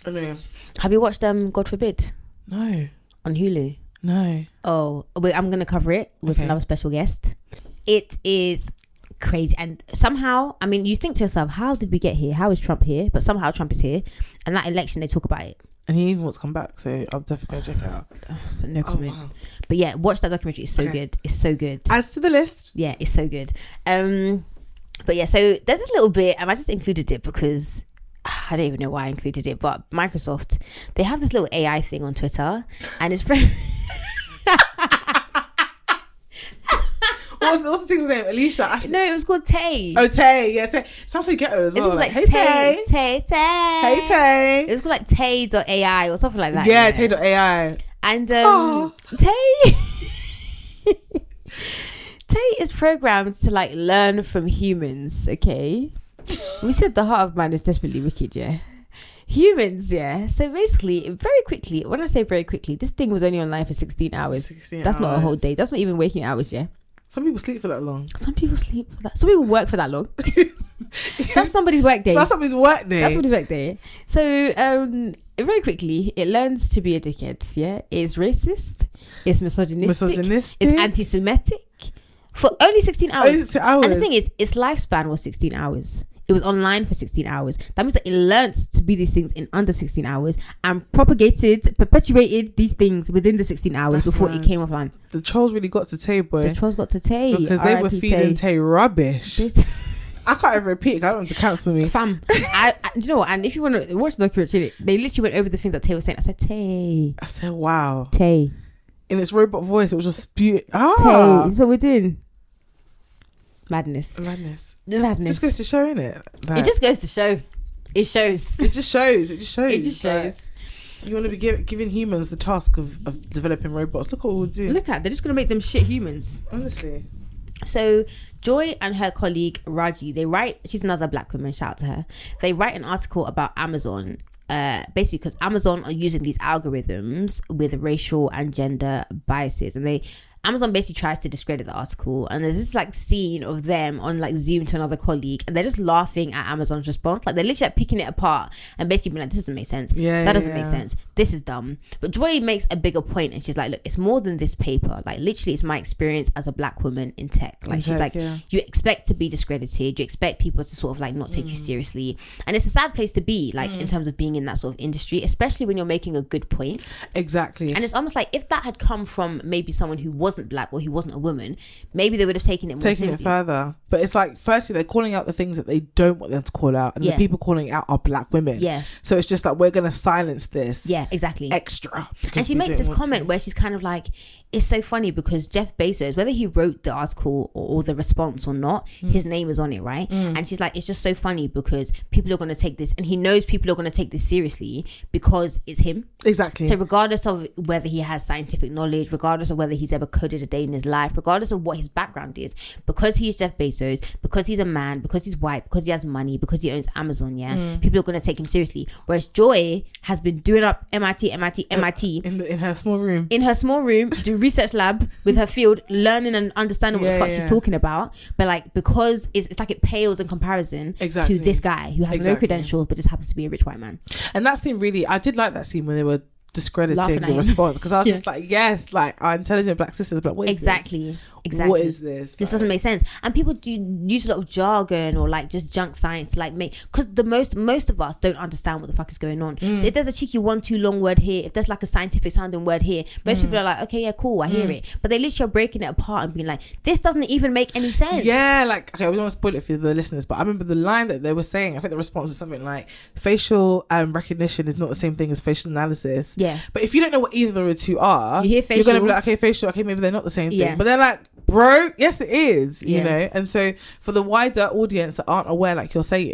I don't know. Have you watched God Forbid? No. On Hulu? No. Oh, wait, I'm going to cover it with another special guest. It is crazy. And somehow, I mean, you think to yourself, how did we get here? How is Trump here? But somehow Trump is here. And that election, they talk about it. And he even wants to come back. So I'm definitely going to check it out. No comment. Wow. But yeah, watch that documentary. It's so good. It's so good. Adds to the list. Yeah, it's so good. But yeah, so there's this little bit, and I just included it because I don't even know why I included it, but Microsoft, they have this little AI thing on Twitter, and it's very... What's the thing's name? Alicia? Ashley? No, it was called Tay. Oh, Tay. Yeah, Tay. Sounds so ghetto as well. It was like hey, Tay. Tay. Hey, Tay. It was called like Tay.ai or something like that. Yeah, Tay.ai. And Tay... Tay is programmed to like learn from humans, okay? We said the heart of man is desperately wicked, yeah? Humans, yeah? So basically, very quickly, when I say very quickly, this thing was only online for 16 hours. 16 That's not a whole day. That's not even waking hours, yeah? Some people sleep for that long. Some people sleep for that. Some people work for that long. That's somebody's work day. That's somebody's work day. That's somebody's work day. So very quickly, it learns to be a dickhead. Yeah, it's racist. It's misogynistic. It's anti-Semitic. For only 16 hours. Only 16 hours. And the thing is, its lifespan was 16 hours. It was online for 16 hours. That means that it learnt to be these things in under 16 hours and perpetuated these things within the 16 hours before it came offline. The trolls really got to Tay, boy. The trolls got to Tay. Because they were feeding Tay rubbish. I can't even repeat it. I don't want to cancel me. Fam, do you know what? And if you want to watch the documentary, they literally went over the things that Tay was saying. I said, Tay. I said, wow. Tay. In its robot voice, it was just spewing. Tay. This is what we're doing. Madness. Just goes to show, innit? Like, it just goes to show. It shows. It just shows. Like, you want to be giving humans the task of developing robots. Look what we'll do. They're just going to make them shit humans. Honestly. So Joy and her colleague Raji, she's another black woman, shout out to her. They write an article about Amazon, basically because Amazon are using these algorithms with racial and gender biases, and Amazon basically tries to discredit the article, and there's this like scene of them on like Zoom to another colleague, and they're just laughing at Amazon's response. Like they're literally like picking it apart and basically being like, this doesn't make sense. That doesn't make sense. This is dumb. But Joy makes a bigger point, and she's like, look, it's more than this paper. Like literally, it's my experience as a black woman in tech. Like she's like, you expect to be discredited. You expect people to sort of like not take you seriously, and it's a sad place to be, like in terms of being in that sort of industry, especially when you're making a good point. Exactly. And it's almost like if that had come from maybe someone who wasn't black or who wasn't a woman, maybe they would have taken it more seriously. Taking it further. But it's like, firstly, they're calling out the things that they don't want them to call out, and the people calling out are black women. So it's just like, we're going to silence this. Exactly. Extra. And she makes this comment where she's kind of like, it's so funny because Jeff Bezos, whether he wrote the article or the response or not, his name is on it, right? And she's like, it's just so funny because people are going to take this, and he knows people are going to take this seriously because it's him. Exactly. So regardless of whether he has scientific knowledge, regardless of whether he's ever coded a day in his life, regardless of what his background is, because he's Jeff Bezos, because he's a man, because he's white, because he has money, because he owns Amazon, people are going to take him seriously. Whereas Joy has been doing up MIT in her small room. Do research lab with her field, learning and understanding what the fuck she's talking about, but like because it's like it pales in comparison to this guy who has no credentials but just happens to be a rich white man. And that scene really, I did like that scene when they were discrediting the response, because I was just like, yes, like our intelligent black sisters, but what is this? Exactly. What is this? This doesn't make sense. And people do use a lot of jargon or like just junk science to like make, because the most of us don't understand what the fuck is going on. So if there's a cheeky 1-2 long word here, if there's like a scientific sounding word here, most people are like, okay, yeah, cool, I hear it. But they literally are breaking it apart and being like, this doesn't even make any sense. Yeah, like, okay, we don't want to spoil it for the listeners, but I remember the line that they were saying, I think the response was something like, facial recognition is not the same thing as facial analysis. Yeah. But if you don't know what either of the two are, you hear facial, you're going to be like, okay, facial, okay, maybe they're not the same thing. But they're like, bro, yes it is, you know. And so for the wider audience that aren't aware, like you're saying,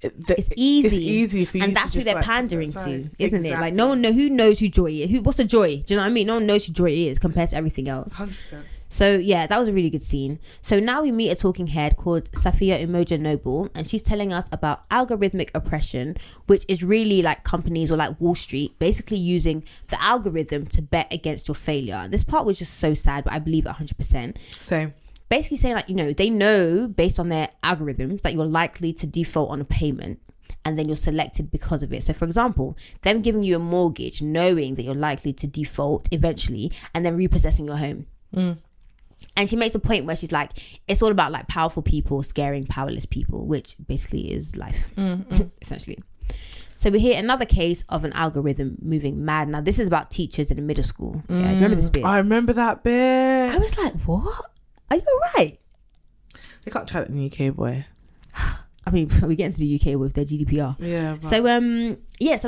it's easy for you, and that's who they're pandering to, isn't it? Like no one knows who Joy is. What's a Joy? Do you know what I mean? No one knows who Joy is compared to everything else. 100%. So yeah, that was a really good scene. So now we meet a talking head called Safiya Umoja Noble, and she's telling us about algorithmic oppression, which is really like companies or like Wall Street basically using the algorithm to bet against your failure. This part was just so sad, but I believe it 100%. Same. Basically saying like, you know, they know based on their algorithms that you're likely to default on a payment, and then you're selected because of it. So for example, them giving you a mortgage knowing that you're likely to default eventually, and then repossessing your home. And she makes a point where she's like, it's all about like powerful people scaring powerless people, which basically is life, essentially. So we hear another case of an algorithm moving mad. Now this is about teachers in a middle school. Yeah, do you remember this bit? I remember that bit. I was like, what? Are you alright? They can't try that in the UK, boy. I mean, we get into the UK with their GDPR. Yeah. But... So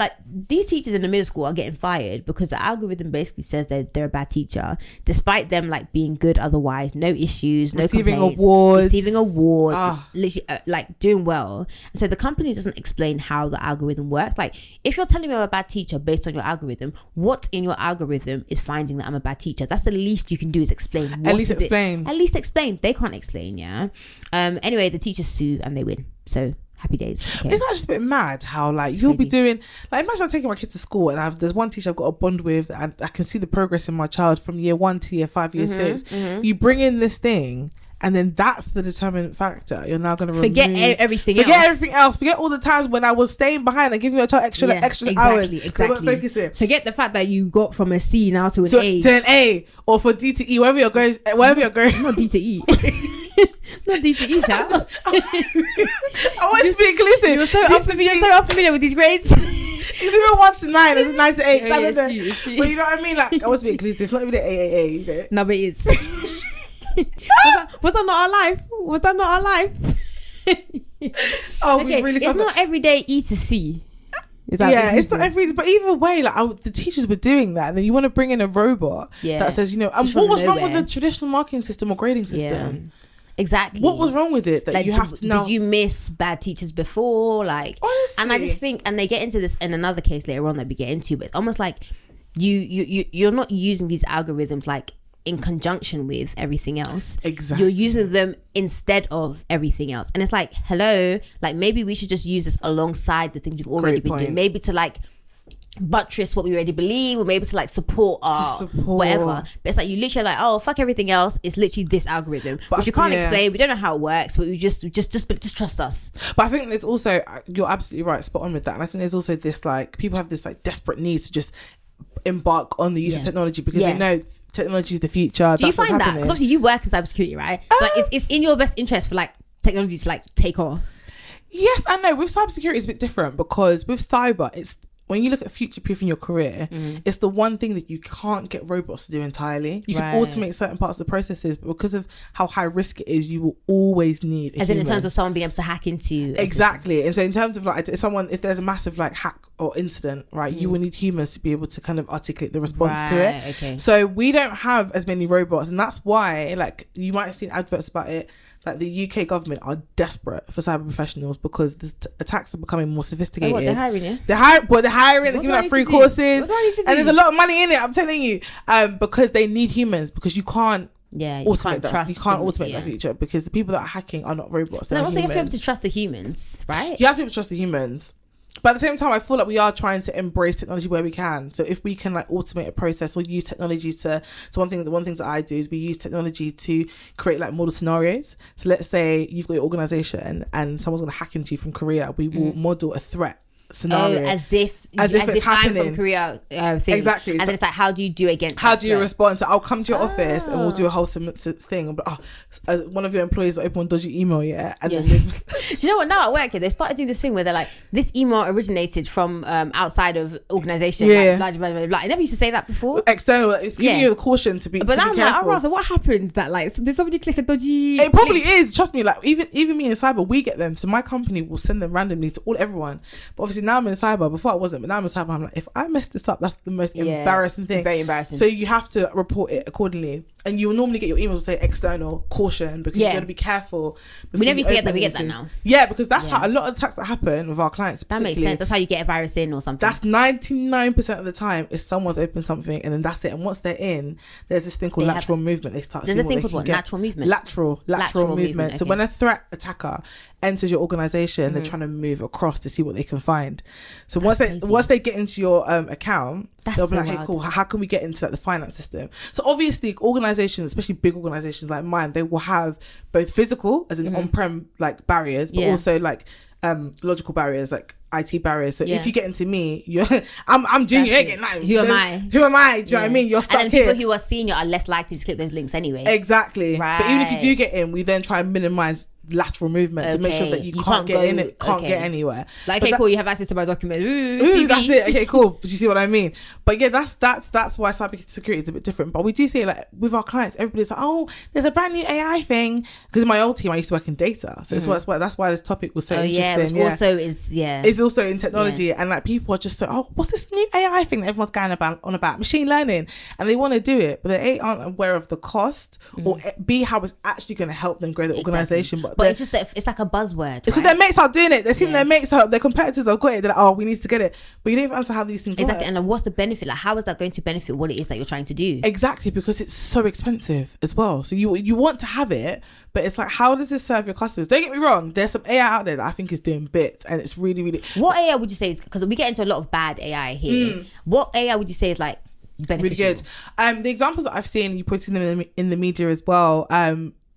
like these teachers in the middle school are getting fired because the algorithm basically says that they're a bad teacher, despite them like being good otherwise, no issues, no complaints, receiving awards, literally like doing well. And so the company doesn't explain how the algorithm works. Like, if you're telling me I'm a bad teacher based on your algorithm, what in your algorithm is finding that I'm a bad teacher? That's the least you can do, is explain. At least explain. They can't explain. Yeah. Anyway, the teachers sue and they win. So happy days. Okay. Isn't that just a bit mad how like you'll be doing, like, imagine I'm taking my kids to school and there's one teacher I've got a bond with and I can see the progress in my child from year 1 to year 5, year 6. You bring in this thing and then that's the determinant factor. You're now going to Forget everything else. Forget all the times when I was staying behind and giving your child extra hours. Exactly. So forget the fact that you got from a C now to an A. To an A, or for D to E, wherever you're going. Not D to E. Not D to E, child. I want to be inclusive. You're so unfamiliar with these grades. It's even 1 to 9. It's 9 to 8. It's true. But you know what I mean? Like, I want to be inclusive. It's not even the AAA. You know? No, but it is. Was that not our life? We really. It's not every day E to C. It's not every. But either way, like the teachers were doing that, and then you want to bring in a robot that says, and what was wrong with the traditional marking system or grading system? Yeah. Exactly. What was wrong with it that like, you have to now? Did you miss bad teachers before? Like, honestly. And I just think, and they get into this in another case later on that we get into, but it's almost like you're not using these algorithms like in conjunction with everything else. Exactly. You're using them instead of everything else. And it's like, hello, like maybe we should just use this alongside the things we've already been doing. Maybe to like buttress what we already believe, or maybe to like support whatever. But it's like you literally like, oh, fuck everything else. It's literally this algorithm, which you can't explain. We don't know how it works, but we just trust us. But I think there's also, you're absolutely right, spot on with that. And I think there's also this like, people have this like desperate need to just embark on the use of technology because they know technology is the future. Do you find that? Because obviously you work in cybersecurity, right? So like it's in your best interest for like technology to like take off. Yes, I know. With cybersecurity, it's a bit different because with cyber, it's when you look at future-proofing your career, it's the one thing that you can't get robots to do entirely. You can automate certain parts of the processes, but because of how high risk it is, you will always need a human. In terms of someone being able to hack into exactly. And so in terms of like if there's a massive like hack or incident, right, you will need humans to be able to kind of articulate the response to it. Okay. So we don't have as many robots, and that's why like you might have seen adverts about it. Like the UK government are desperate for cyber professionals because the attacks are becoming more sophisticated. They're hiring, yeah? They're hiring, they're giving out free courses. And there's a lot of money in it, I'm telling you. Because they need humans, because you can't automate that. You can't automate that feature because the people that are hacking are not robots. Then also you have to be able to trust the humans, right? You have to be able to trust the humans. But at the same time, I feel like we are trying to embrace technology where we can. So if we can like automate a process or use technology the one thing that I do is we use technology to create like model scenarios. So let's say you've got your organization and someone's going to hack into you from Korea. We will model a threat scenario as if it's happening. I'm from Korea thing. Exactly. And then it's like, how do you do against how do you respond? So I'll come to your office and we'll do a whole thing. But one of your employees opened one dodgy email, and then do you know what, now at work they started doing this thing where they're like, this email originated from outside of organization, blah, blah, blah, blah. I never used to say that before. External, it's giving you the caution to be but now I'm careful. like, so what happens that like, so did somebody click a dodgy it probably is, trust me, like even me in cyber, we get them. So my company will send them randomly to everyone. But obviously now I'm in cyber, before I wasn't, but now I'm in cyber, I'm like, if I mess this up, that's the most embarrassing thing. Very embarrassing. So you have to report it accordingly. And you will normally get your emails say external caution because you've got to be careful. We never used to get that, we get that now. Yeah, because that's how a lot of attacks that happen with our clients. That makes sense. That's how you get a virus in or something. That's 99% of the time is someone's opened something and then that's it. And once they're in, there's this thing called lateral movement. They start. There's a thing called what? Natural movement. Lateral movement. Okay. So when a threat attacker enters your organization, they're trying to move across to see what they can find. So once they get into your account, they'll be like, hey, cool, how can we get into like the finance system? So obviously organizations, especially big organizations like mine, they will have both physical as in on-prem like barriers, but also like logical barriers, like IT barriers. So if you get into me, I'm junior. Who am I? Do you know what I mean? You're stuck and here. People who are senior are less likely to click those links anyway. Exactly. Right. But even if you do get in, we then try and minimize lateral movement to make sure that you can't get in it, can't get anywhere. Like, okay, cool, you have access to my document. Ooh, that's it. Okay, cool. But you see what I mean? But yeah, that's why cybersecurity is a bit different. But we do see, like, with our clients, everybody's like, oh, there's a brand new AI thing. Because in my old team, I used to work in data, so that's why this topic was so interesting. It's also in technology, and like people are just so, oh, what's this new AI thing that everyone's going on about machine learning, and they want to do it, but they aren't aware of the cost or B, how it's actually going to help them grow the organization. But it's just that it's like a buzzword because their mates are doing it. They're seeing their mates out, their competitors have got it. They're like, oh, we need to get it, but you don't even understand how these things work. And what's the benefit? Like, how is that going to benefit what it is that you're trying to do? Exactly, because it's so expensive as well. So you want to have it, but it's like, how does this serve your customers? Don't get me wrong, there's some AI out there that I think is doing bits, and it's really, really. What AI would you say is, because we get into a lot of bad AI here, what AI would you say is like beneficial? Really good. The examples that I've seen, you put in the media as well,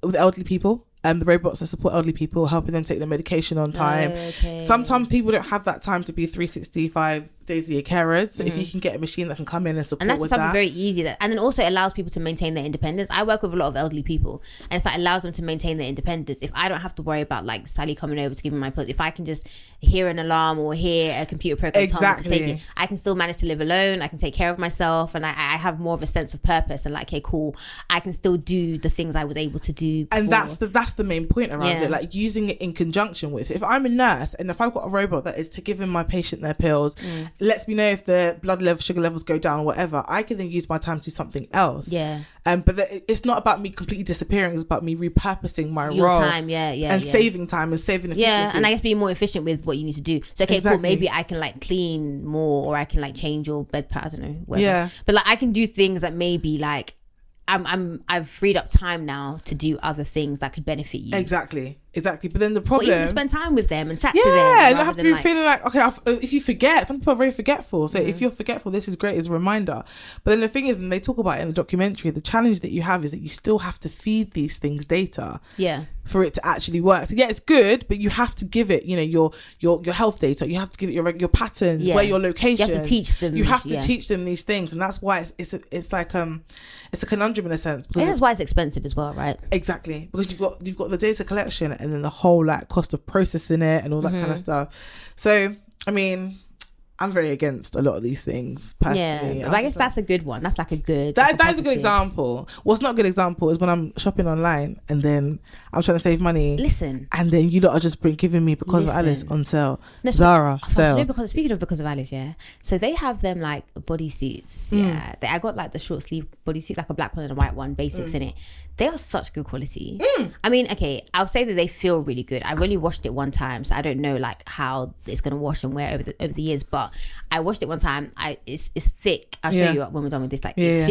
with elderly people. The robots that support elderly people, helping them take their medication on time. Okay. Sometimes people don't have that time to be 365 days a year carers. So if you can get a machine that can come in and support, and that's with something that. very easy, and then also it allows people to maintain their independence. I work with a lot of elderly people, and it's like allows them to maintain their independence. If I don't have to worry about like Sally coming over to give me my pills, if I can just hear an alarm or hear a computer program telling me to take it, I can still manage to live alone. I can take care of myself, and I have more of a sense of purpose. And like, okay, cool, I can still do the things I was able to do before. And that's the main point around it, like using it in conjunction with. If I'm a nurse and if I've got a robot that is to giving my patient their pills, lets me know if the blood level, sugar levels go down or whatever, I can then use my time to do something else. But it's not about me completely disappearing. It's about me repurposing my role time, and saving time and saving efficiency. And I guess being more efficient with what you need to do. So okay, cool, maybe I can like clean more, or I can like change your bed pad, I don't know, whatever. But like I can do things that maybe like I've freed up time now to do other things that could benefit you. Exactly. But then the problem, you have to spend time with them and chat to them. Yeah, you have to be feeling like, okay, if you forget, some people are very forgetful. So if you're forgetful, this is great as a reminder. But then the thing is, and they talk about it in the documentary, the challenge that you have is that you still have to feed these things data. For it to actually work. So it's good, but you have to give it, your health data. You have to give it your patterns, where your location. You have to teach them. You have to teach them these things, and that's why it's like it's a conundrum in a sense. This is why it's expensive as well, right? Exactly, because you've got the data collection and then the whole like cost of processing it and all that kind of stuff. So I mean, I'm very against a lot of these things personally. But I guess that's a good one. That's like a good. That is a good example. What's not a good example is when I'm shopping online and then I'm trying to save money. Listen. And then you lot are just giving me because of Alice on sale. No, Zara sale. Speaking of because of Alice, so they have them like bodysuits. I got like the short sleeve bodysuit, like a black one and a white one, basics in it. They are such good quality. I mean, okay, I'll say that they feel really good. I've only washed it one time, so I don't know like how it's gonna wash and wear over the years. But I washed it one time. It's thick. I'll show you when we're done with this. Like it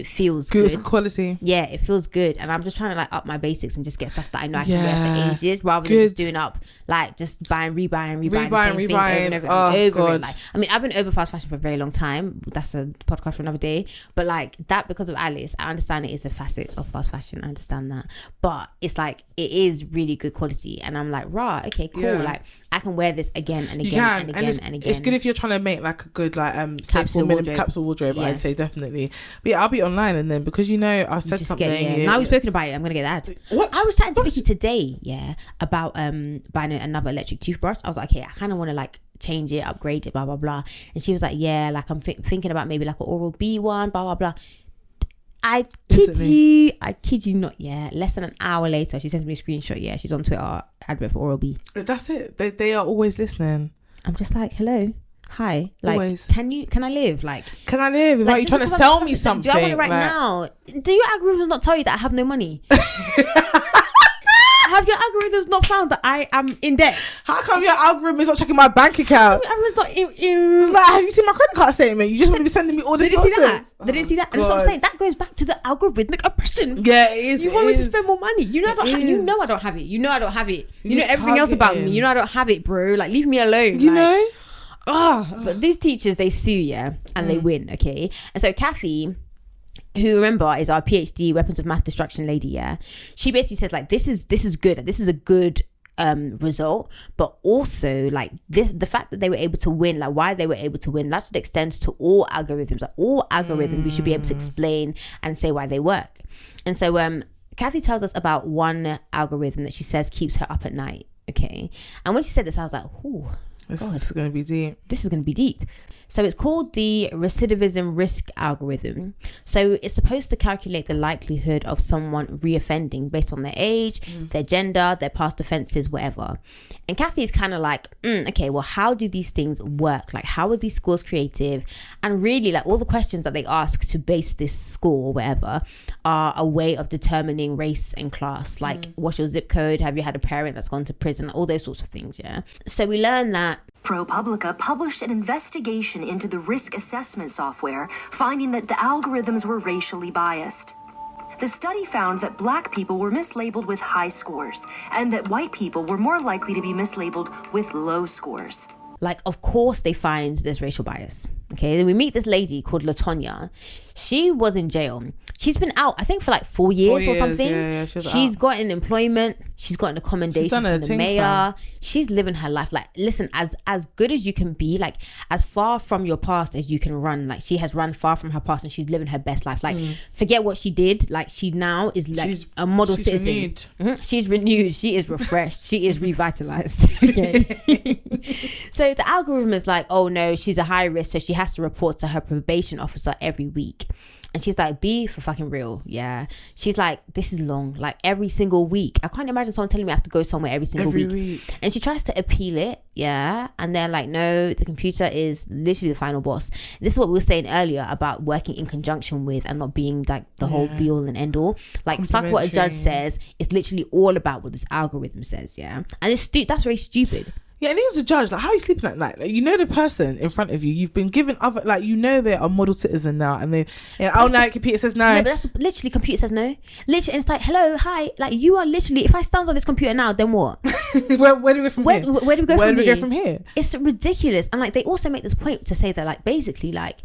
feels good quality. Yeah, it feels good. And I'm just trying to like up my basics and just get stuff that I know I can wear for ages, rather than just doing up like just rebuying the same things over and over and like, I mean, I've been over fast fashion for a very long time. That's a podcast for another day. But like that, because of Alice, I understand it is a facet of fast fashion. I understand that, but it's like it is really good quality, and I'm like, right, okay, cool. Like I can wear this again and again and again and again. It's good if you're trying to make like a good like capsule wardrobe. I'd say definitely. But I'll be online, and then because I've said something. Now we've spoken about it, I'm gonna get that. What? I was chatting to Vicky today, about buying another electric toothbrush. I was like, okay, I kind of want to like change it, upgrade it, blah blah blah. And she was like, like I'm thinking about maybe like an Oral-B one, blah blah blah. I kid you not. Less than an hour later, she sends me a screenshot. She's on Twitter. Advert for Oral-B. That's it. They are always listening. I'm just like, hello, hi. Like, always. Can I live? Like, can I live? Like, are you trying to sell me something? Do I want it right now? Do your algorithms not tell you that I have no money? Have your algorithms not found that I am in debt? How come your algorithm is not checking my bank account? Your algorithm's not like, have you seen my credit card statement? You just want to be sending me all this nonsense. They didn't see that. And that's what I'm saying. That goes back to the algorithmic oppression. Yeah, it is. You want me to spend more money. You know I don't have it. You know I don't have it. You know I don't have it. You know everything else about me. You know I don't have it, bro. Like, leave me alone. You know? But these teachers, they sue, and they win, okay? And so Kathy, who, remember, is our PhD weapons of math destruction lady, she basically says like this is good. This is a good result, but also like the fact that they were able to win, like why they were able to win, that should extend to all algorithms. Like all algorithms, we should be able to explain and say why they work. And so Kathy tells us about one algorithm that she says keeps her up at night, okay? And when she said this, I was like, ooh, this is going to be deep. This is going to be deep. So it's called the recidivism risk algorithm. So it's supposed to calculate the likelihood of someone reoffending based on their age, their gender, their past offenses, whatever. And Kathy is kind of like, okay, well, how do these things work? Like, how are these scores creative? And really, like, all the questions that they ask to base this score or whatever are a way of determining race and class. Like, what's your zip code? Have you had a parent that's gone to prison? All those sorts of things, So we learn that ProPublica published an investigation into the risk assessment software, finding that the algorithms were racially biased. The study found that Black people were mislabeled with high scores, and that white people were more likely to be mislabeled with low scores. Like, of course they find there's racial bias. Okay, then we meet this lady called LaTonya. She was in jail. She's been out, I think, for like 4 years or something. Yeah, she's got an employment. She's got an accommodation from the mayor. She's living her life. Like, listen, as good as you can be, like as far from your past as you can run. Like, she has run far from her past and she's living her best life. Like, forget what she did. Like, she now is like a model citizen. Renewed. She's renewed. She is refreshed. She is revitalized. Okay. So the algorithm is like, oh no, she's a high risk, so she has to report to her probation officer every week. And she's like, be for fucking real. Yeah. She's like, this is long. Like, every single week. I can't imagine someone telling me I have to go somewhere every single week. And she tries to appeal it. Yeah. And they're like, no, the computer is literally the final boss. This is what we were saying earlier about working in conjunction with and not being like the whole be all and end all. Like, fuck what a judge says. It's literally all about what this algorithm says. Yeah. And it's that's very stupid. Yeah, and even to judge, like, how are you sleeping at night? Like, you know the person in front of you. You've been given other, like, you know they're a model citizen now, and they, oh no, computer says no. Yeah, but that's literally computer says no. Literally, and it's like, hello, hi. Like, you are literally. If I stand on this computer now, then what? where do we go from here? Where do we go from here? It's ridiculous, and like they also make this point to say that, like, basically, like,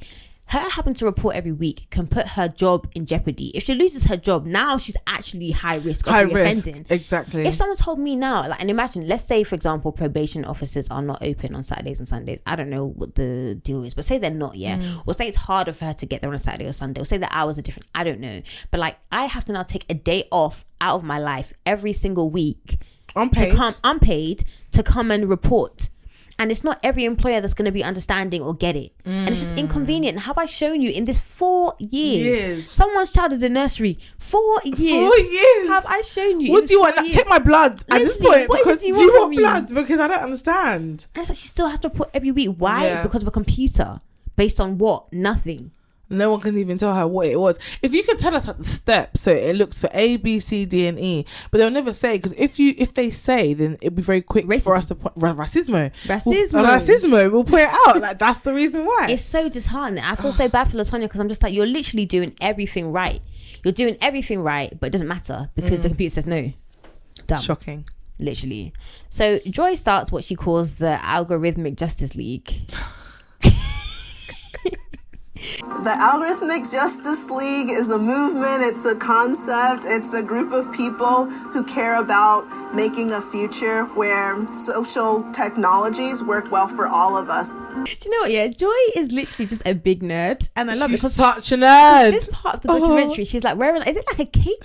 her having to report every week can put her job in jeopardy. If she loses her job, now she's actually high risk of reoffending. Exactly. If someone told me now, like, and imagine, let's say, for example, probation officers are not open on Saturdays and Sundays. I don't know what the deal is, but say they're not, or say it's harder for her to get there on a Saturday or Sunday, or say the hours are different. I don't know. But like, I have to now take a day off out of my life every single week unpaid to come and report. And it's not every employer that's going to be understanding or get it. And it's just inconvenient. Have I shown you in this 4 years? Someone's child is in nursery. 4 years. 4 years. Have I shown you? What do you want? Take my blood at this point. Because do you want blood? Because I don't understand. And it's like she still has to report every week. Why? Yeah. Because of a computer. Based on what? Nothing. No one can even tell her what it was. If you could tell us at the steps, so it looks for A, B, C, D, and E, but they'll never say, because if they say, then it'd be very quick for us to put racismo. We'll point it out. Like, that's the reason why. It's so disheartening. I feel so bad for LaTonya, because I'm just like, you're literally doing everything right. You're doing everything right, but it doesn't matter because the computer says no. Dumb. Shocking. Literally. So Joy starts what she calls the Algorithmic Justice League. The Algorithmic Justice League is a movement, it's a concept, it's a group of people who care about making a future where social technologies work well for all of us. Do you know what? Yeah, Joy is literally just a big nerd, and I love she's it. She's such a nerd. This part of the documentary, she's like wearing, is it like a cape?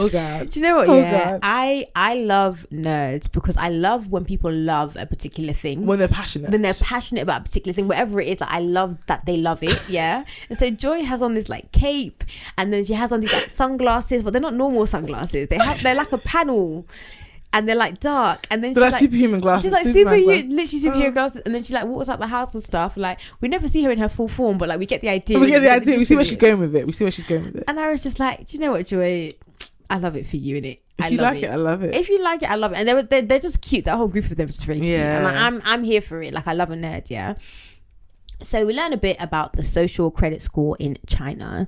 Oh God. Do you know what? God. I love nerds because I love when people love a particular thing. When they're passionate about a particular thing, whatever it is. Like, I love that they love it. Yeah. And so Joy has on this like cape, and then she has on these like sunglasses, but they're not normal sunglasses. They're like a panel. And they're like dark, and then she's like superhuman glasses. She's like literally superhuman glasses, and then she like walks out the house and stuff. Like, we never see her in her full form, but like we get the idea. We see where she's going with it. And I was just like, do you know what, Joy? I love it for you, innit? If you like it, I love it. If you like it, I love it. And they're just cute. That whole group of them is very cute. And like, I'm here for it. Like, I love a nerd, yeah. So we learn a bit about the social credit score in China.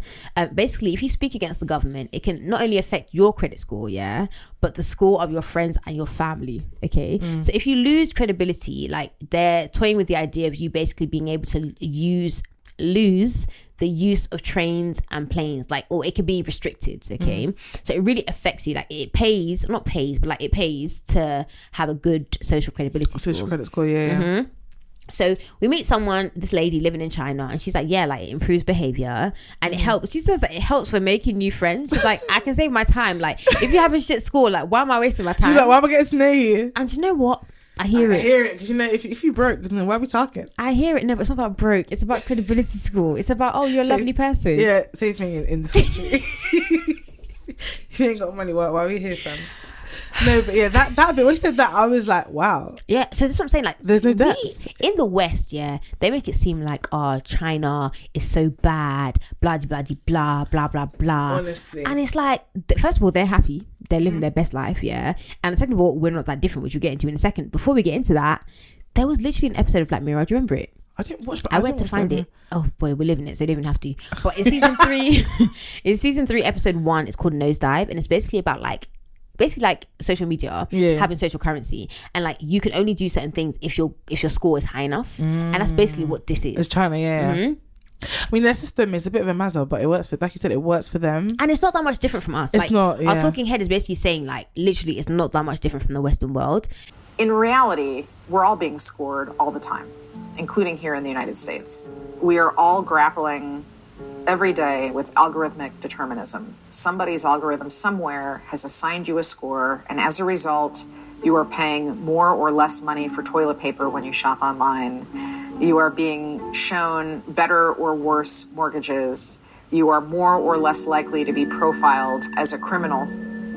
Basically, if you speak against the government, it can not only affect your credit score, yeah, but the score of your friends and your family, okay? So if you lose credibility, like, they're toying with the idea of you basically being able to lose the use of trains and planes, like, or it could be restricted, okay? So it really affects you. Like, it pays to have a good social credibility social credit score, yeah. So we meet someone, this lady living in China, and she's like, yeah, like, it improves behavior and it helps. She says that it helps for making new friends. She's like, I can save my time. Like, if you have a shit score, like, why am I wasting my time? She's like, why am I getting to know you? And you know what? I hear it. Because, you know, if you broke, then why are we talking? I hear it. No, but it's not about broke. It's about credibility score. It's about, oh, you're a lovely person. Yeah, same thing in this country. If you ain't got money, why are we here, fam? No, but yeah, that bit, when she said that, I was like, wow. Yeah, so that's what I'm saying. Like, there's no depth. In the West, yeah, they make it seem like, oh, China is so bad, blah, blah, blah, blah, blah, blah. Honestly. And it's like, first of all, they're happy. They're living their best life, yeah. And second of all, we're not that different, which we'll get into in a second. Before we get into that, there was literally an episode of Black Mirror. Do you remember it? I didn't watch, but I went to find it. Oh boy, we're living it, so you don't even have to. But in season 3, episode 1, it's called Nosedive, and it's basically about like basically like social media having social currency, and like you can only do certain things if your score is high enough, and that's basically what this is. It's China, I mean, their system is a bit of a mazza, but it works for, like you said, it works for them. And it's not that much different from us. It's like, not, our talking head is basically saying, like, literally, it's not that much different from the Western world. In reality, we're all being scored all the time, including here in the United States. We are all grappling every day with algorithmic determinism. Somebody's algorithm somewhere has assigned you a score, and as a result, you are paying more or less money for toilet paper when you shop online. You are being shown better or worse mortgages. You are more or less likely to be profiled as a criminal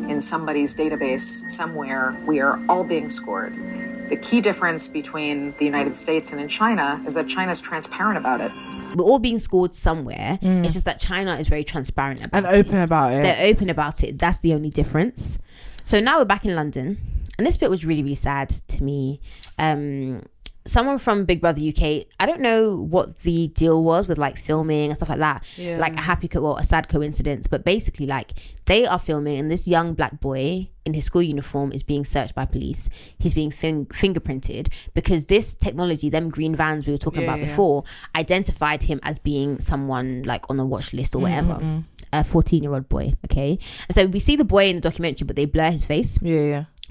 in somebody's database somewhere. We are all being scored. The key difference between the United States and in China is that China's transparent about it. We're all being scored somewhere. It's just that China is very transparent about and open about it. They're open about it. That's the only difference. So now we're back in London, and this bit was really, really sad to me. Someone from Big Brother UK, I don't know what the deal was with like filming and stuff like that. Like a sad coincidence, but basically like they are filming, and this young black boy in his school uniform is being searched by police. He's being fingerprinted because this technology, them green vans we were talking about before, identified him as being someone like on a watch list or whatever. A 14-year-old boy, okay? And so we see the boy in the documentary, but they blur his face.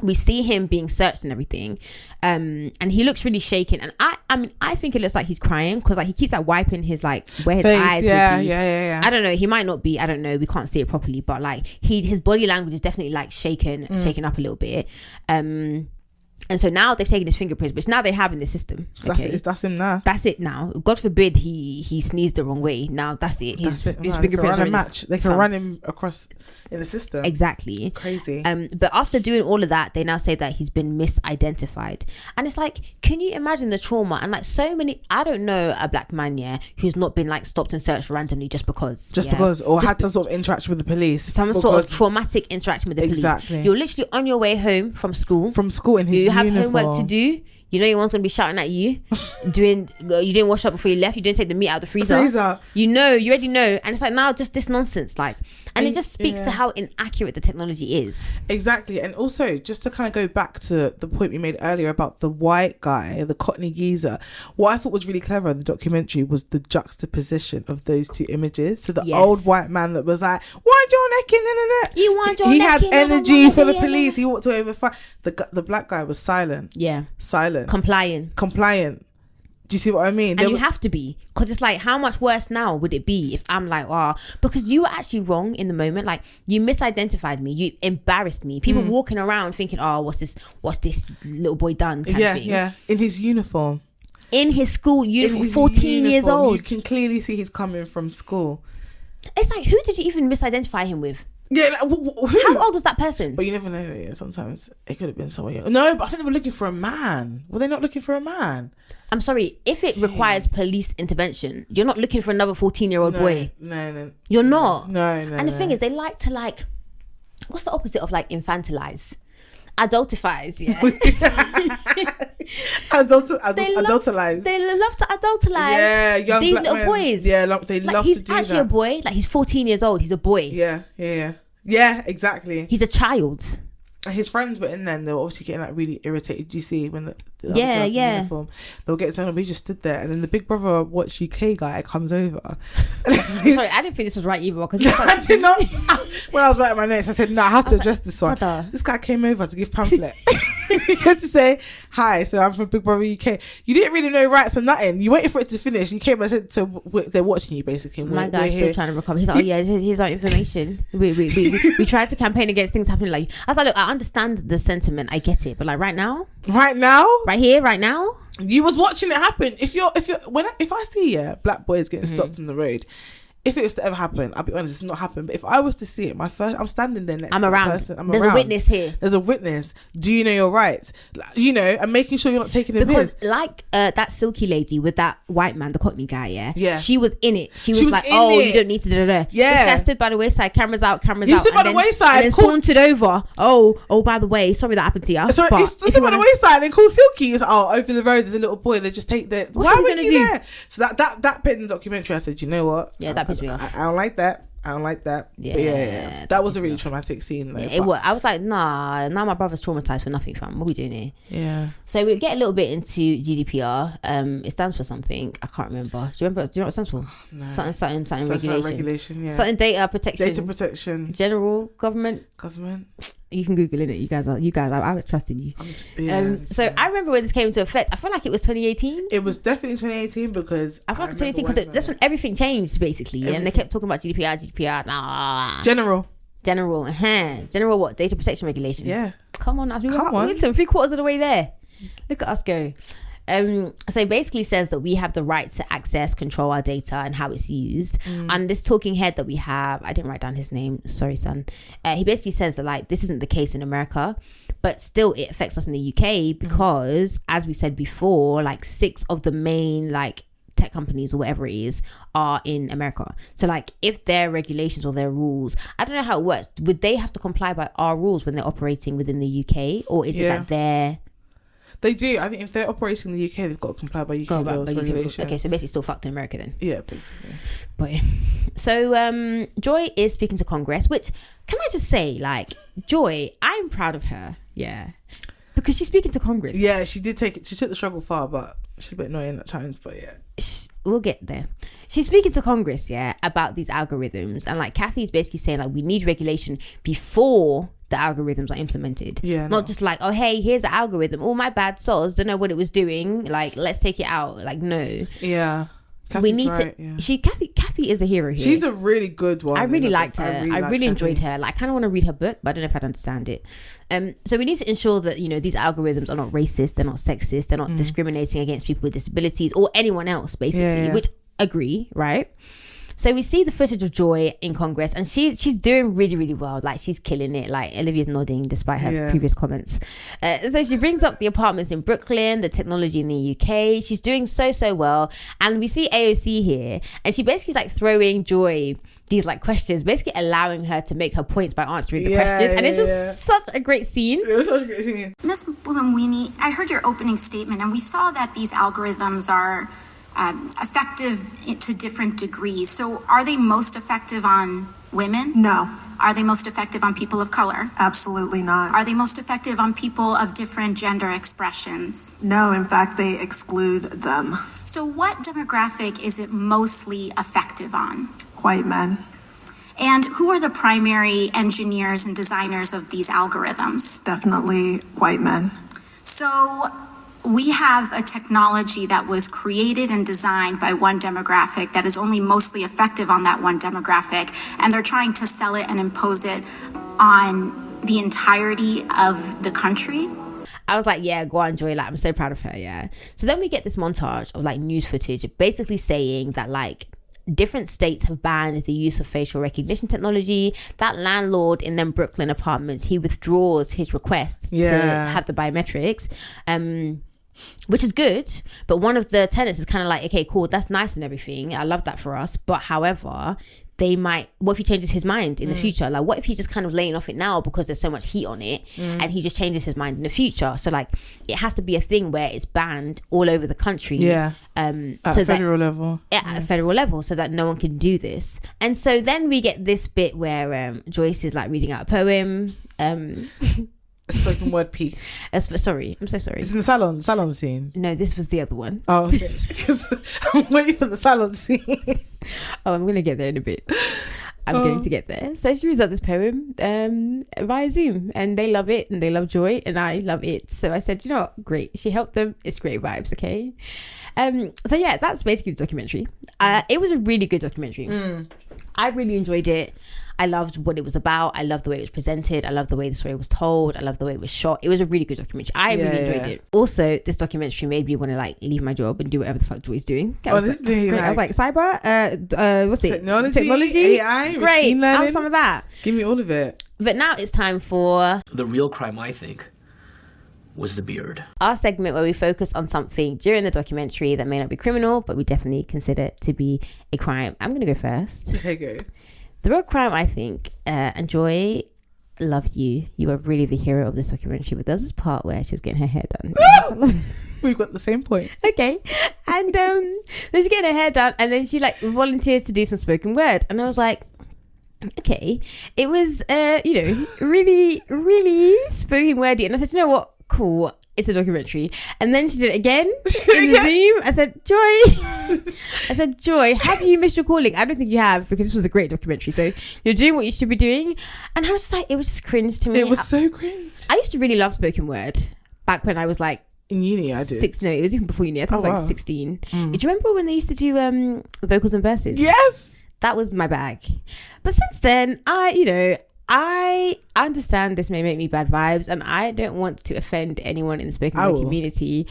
We see him being searched and everything, and he looks really shaken. And I mean, I think it looks like he's crying because like he keeps like wiping his like where his eyes would be. I don't know. He might not be. I don't know. We can't see it properly, but like his body language is definitely like shaken up a little bit. And so now they've taken his fingerprints, which now they have in the system. Okay? That's him now. That's it now. God forbid he sneezed the wrong way. Now that's it. His fingerprints are in match. They can run him across in the system. Exactly. Crazy. But after doing all of that, they now say that he's been misidentified. And it's like, can you imagine the trauma? And like so many, I don't know a black man, who's not been like stopped and searched randomly just because. Or had some sort of interaction with the police. Some sort of traumatic interaction with the police. Exactly. You're literally on your way home from school. In his You have uniform. homework to do. You know your one's gonna be shouting at you. You didn't wash up before you left. You didn't take the meat out of the freezer. You already know. And it's like now just this nonsense, like, and it just speaks to how inaccurate the technology is. Exactly. And also just to kind of go back to the point we made earlier about the white guy, the Cockney geezer, what I thought was really clever in the documentary was the juxtaposition of those two images. So the old white man that was like, "Want your neck in?" You want your he neck had in, energy for the police. He walked away over fire. The black guy was silent. Silent. Compliant. Do you see what I mean? And you have to be, because it's like, how much worse now would it be if I'm like, because you were actually wrong in the moment. Like, you misidentified me, you embarrassed me. People walking around thinking, what's this little boy done? Kind of thing. In his uniform. In his school uniform, 14 years old. You can clearly see he's coming from school. It's like, who did you even misidentify him with? Yeah, like, who? How old was that person? But you never know. Sometimes it could have been someone else. No, but I think they were looking for a man. Were they not looking for a man? I'm sorry. If it requires police intervention, you're not looking for another 14-year-old boy. No. You're not. No. And the thing is, they like to what's the opposite of like infantilize? Adultifies, adultalize. They love to adultalize young these black little men. boys. Yeah, they love to do that. He's actually a boy. Like, he's 14 years old. He's a boy. Yeah, exactly. He's a child. And his friends were in there, and they were obviously getting like really irritated. Do you see when the other girls in uniform, they'll get something, but he just stood there, and then the Big Brother Watch UK guy comes over. Sorry, I didn't think this was right either, because I did not. When I was writing my notes, I said, "No, I have to address this one." This guy came over to give pamphlet. He had to say, "Hi, so I'm from Big Brother UK." You didn't really know rights or nothing. You waited for it to finish. You came and said, "So they're watching you, basically." My guy's still trying to recover. He's like, here's our information. We tried to campaign against things happening. Like, I was like, look, I understand the sentiment, I get it, but like right now, right here, right now, you was watching it happen. If I see black boys getting stopped on the road, if it was to ever happen, I'll be honest, it's not happened. But if I was to see it, I'm standing there next to the person. There's a witness here. There's a witness. Do you know your rights? And making sure you're not taking the piss. Because like that silky lady with that white man, the Cockney guy, she was in it. She was like, you don't need to da-da-da. Yeah. This guy stood by the wayside, cameras out. He stood by the wayside. And then sauntered over. Oh, by the way, sorry that happened to you. So he stood by the wayside and called Silky. It's over the road there's a little boy. They just take the. Why are we gonna do? There? So that bit in the documentary, I said, you know what? Yeah, that pissed me off. I don't like that. I don't like that. Yeah, But yeah. That was a really traumatic scene though. Yeah, it was. I was like, nah, now my brother's traumatized for nothing, fam. What are we doing here? Yeah. So we'll get a little bit into GDPR. It stands for something. I can't remember. Do you know what it stands for? No. Something Regulation. regulation. Yeah. Something data protection. Data protection. General government. You can Google it. You guys. I was trusting you. So I remember when this came into effect. I feel like it was 2018. It was definitely 2018 because I feel like 2018 because that's when everything changed basically, and they kept talking about GDPR. Nah. General what? Data protection regulation. Yeah. Come on, we're 3/4 of the way there. Look at us go. So it basically says that we have the right to access, control our data and how it's used. And this talking head that we have, I didn't write down his name, sorry son. He basically says that like this isn't the case in America, but still it affects us in the UK because as we said before, like 6 of the main like tech companies or whatever it is are in America. So like if their regulations or their rules, I don't know how it works, would they have to comply by our rules when they're operating within the UK, or is it that they do? I think if they're operating in the UK, they've got to comply by UK laws, regulations. Okay, so basically still fucked in America then. Yeah, basically. But so Joy is speaking to Congress, which, can I just say, like, Joy, I'm proud of her, because she's speaking to Congress. Yeah, she took the struggle far, but she's a bit annoying at times, but yeah. We'll get there. She's speaking to Congress, about these algorithms, and like Kathy's basically saying like we need regulation before the algorithms are implemented. Not just like, oh hey, here's the algorithm. Oh my bad, soz, don't know what it was doing. Like let's take it out. Like no. Yeah. Kathy's we need to. Kathy is a hero here. She's a really good one. I really liked her. I really enjoyed her. Like I kind of want to read her book, but I don't know if I'd understand it. So we need to ensure that these algorithms are not racist, they're not sexist, they're not discriminating against people with disabilities or anyone else, basically. Which agree, right? So we see the footage of Joy in Congress, and she's doing really, really well. Like she's killing it. Like Olivia's nodding despite her previous comments. So she brings up the apartments in Brooklyn, the technology in the UK. She's doing so well. And we see AOC here, and she basically is like throwing Joy these like questions, basically allowing her to make her points by answering the questions. And it's just such a great scene. It's such a great scene. Ms. Buolamwini, I heard your opening statement, and we saw that these algorithms are effective to different degrees. So are they most effective on women? No. Are they most effective on people of color? Absolutely not. Are they most effective on people of different gender expressions? No, in fact, they exclude them. So what demographic is it mostly effective on? White men. And who are the primary engineers and designers of these algorithms? Definitely white men. So we have a technology that was created and designed by one demographic that is only mostly effective on that one demographic, and they're trying to sell it and impose it on the entirety of the country. I was like, yeah, go on, Joy. Like, I'm so proud of her, So then we get this montage of like news footage basically saying that like different states have banned the use of facial recognition technology. That landlord in them Brooklyn apartments, he withdraws his request to have the biometrics. Which is good, but one of the tenants is kind of like, okay, cool, that's nice and everything, I love that for us, but however what if he changes his mind in the future? Like what if he's just kind of laying off it now because there's so much heat on it, and he just changes his mind in the future? So like it has to be a thing where it's banned all over the country, at federal level, at a federal level, so that no one can do this. And so then we get this bit where Joyce is like reading out a poem, spoken word piece. Sorry, I'm so sorry. It's in the salon scene. No, this was the other one. Oh, okay. I'm waiting for the salon scene. Oh, I'm gonna get there in a bit. I'm going to get there. So she reads out this poem via Zoom, and they love it, and they love Joy, and I love it. So I said, you know what, great. She helped them. It's great vibes, okay? So yeah, that's basically the documentary. It was a really good documentary. I really enjoyed it. I loved what it was about. I loved the way it was presented. I loved the way the story was told. I loved the way it was shot. It was a really good documentary. I really enjoyed it. Also, this documentary made me want to like leave my job and do whatever the fuck Joy's doing. I was like, cyber, what's it? Technology, AI, great. Have some of that. Give me all of it. But now it's time for the real crime, I think, was the beard. Our segment where we focus on something during the documentary that may not be criminal, but we definitely consider it to be a crime. I'm going to go first. Okay, go. The real crime, I think, and Joy, love you. You were really the hero of this documentary. But there was this part where she was getting her hair done. We've got the same point. Okay. And then she's getting her hair done, and then she like volunteers to do some spoken word. And I was like, Okay, it was really, really spoken wordy, and I said, you know what, cool, it's a documentary. And then she did it again in the Zoom. I said, Joy, have you missed your calling? I don't think you have, because this was a great documentary, so you're doing what you should be doing. And I was just like, it was just cringe to me. It was so cringe. I used to really love spoken word back when I was like in uni. I did. No, it was even before uni. I think I was like 16. Do you remember when they used to do vocals and verses? Yes, that was my bag. But since then, I understand this may make me bad vibes, and I don't want to offend anyone in the spoken word community.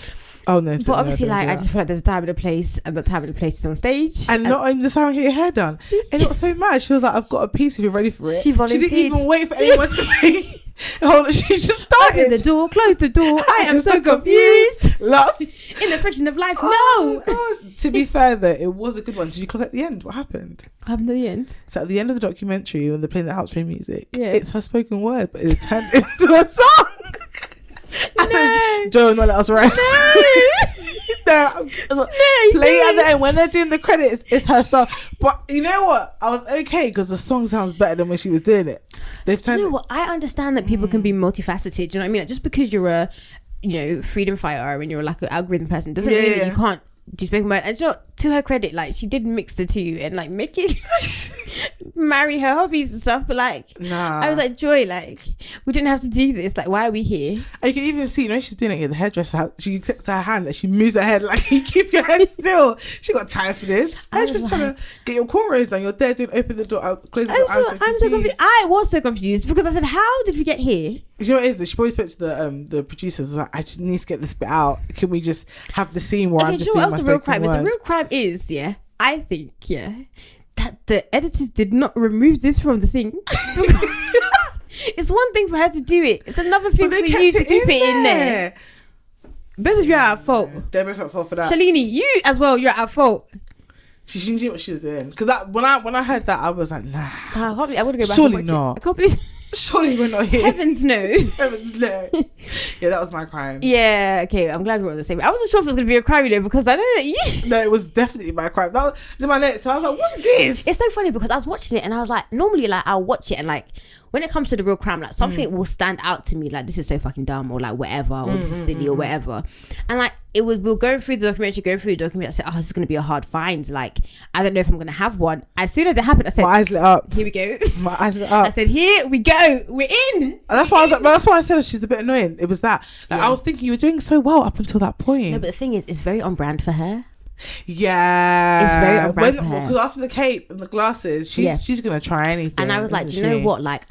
Oh no! But obviously, like, I just feel like there's a time and a place, and the time and the place is on stage. And not only the time get your hair done. And it was so mad. She was like, "I've got a piece if you're ready for it." She volunteered. She didn't even wait for anyone to say. Hold on, she just started. Open the door, close the door. I am so confused. Lost in the friction of life. Oh, no. God. To be fair, though, it was a good one. Did you clock at the end? What happened? What happened at the end? So at the end of the documentary, when they're playing the outro music, it's her spoken word, but it turned into a song. I said, Joe, not let us rest. No, play it at the end when they're doing the credits. It's her song, but you know what? I was okay because the song sounds better than when she was doing it. They've turned. You know what? I understand that people can be multifaceted. Do you know what I mean? Like, just because you're a, freedom fighter and you're like an algorithm person doesn't mean that you can't do spoken word. And you know, to her credit, like, she did mix the two and like make it marry her hobbies and stuff. But like, I was like, Joy, like, we didn't have to do this. Like, why are we here? And you can even see, she's doing it in the hairdresser. She clicks her hand and she moves her head like, you keep your head still. She got time for this. I was just trying to get your cornrows done. You're there doing open the door, close the door. I'm so confused. I was so confused because I said, how did we get here? You know what it is? She probably spoke to the producers. Was like, I just need to get this bit out. Can we just have the scene where I'm just doing my spoken word? The real crime is, I think, that the editors did not remove this from the thing. It's one thing for her to do it. It's another thing for you to keep it in there. Both of you are at fault. They're both at fault for that. Shalini, you as well, you're at fault. She knew what she was doing. Because when I heard that, I was like, nah. I want to go back. Surely not. I can't believe. Surely we're not here. Heavens no. Heavens no. Yeah, that was my crime. Yeah, okay. I'm glad we're on the same. I wasn't sure if it was going to be a crime, because I know that you. No, it was definitely my crime. That was in my notes. So I was like, what's this? It's so funny because I was watching it and I was like, normally, like, I'll watch it and like, when it comes to the real crime, like, something will stand out to me, like, this is so fucking dumb, or like whatever, or this is silly, or whatever. And like, we were going through the documentary, I said, oh, this is going to be a hard find. Like, I don't know if I'm going to have one. As soon as it happened, I said, my eyes lit up. Here we go. My eyes lit up. I said, here we go. We're in. And that's why I was like, that's why I said she's a bit annoying. It was that. Like, I was thinking you were doing so well up until that point. No, but the thing is, it's very on brand for her. Yeah, it's very on brand for her. Because after the cape and the glasses, she's gonna try anything. And I was like, do you know what? Like,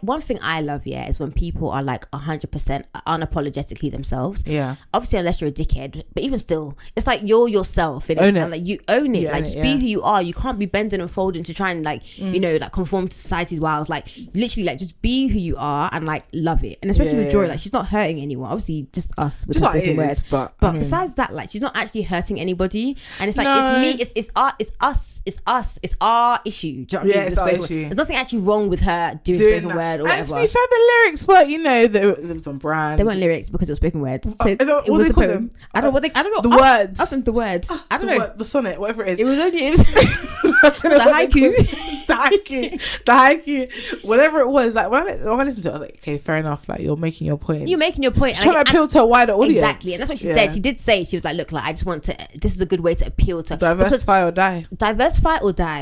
one thing I love, is when people are like 100% unapologetically themselves. Yeah. Obviously, unless you're a dickhead, but even still, it's like you're yourself. Own it. And like, you own it. Like, just be who you are. You can't be bending and folding to try and like, like conform to society's wiles. Like, literally, like, just be who you are and like love it. And especially with Joy, like, she's not hurting anyone. Obviously, just us with her spoken words. But besides that, like, she's not actually hurting anybody, and it's like, it's me, it's us, it's our issue. Do you know what I mean? It's our issue. There's nothing actually wrong with her doing spoken word or whatever. And to be fair, the lyrics were, they were on brand. They weren't lyrics because it was spoken words. So it was the poem. I don't know. The words. I think the words. I don't know. The sonnet, whatever it is. It was the haiku. The haiku. Whatever it was. Like, when I listened to it, I was like, okay, fair enough. Like, you're making your point. She's trying to appeal to a wider audience. Exactly. And that's what she said. She did say, she was like, look, like, I just want to, this is a good way to appeal to diversify or die.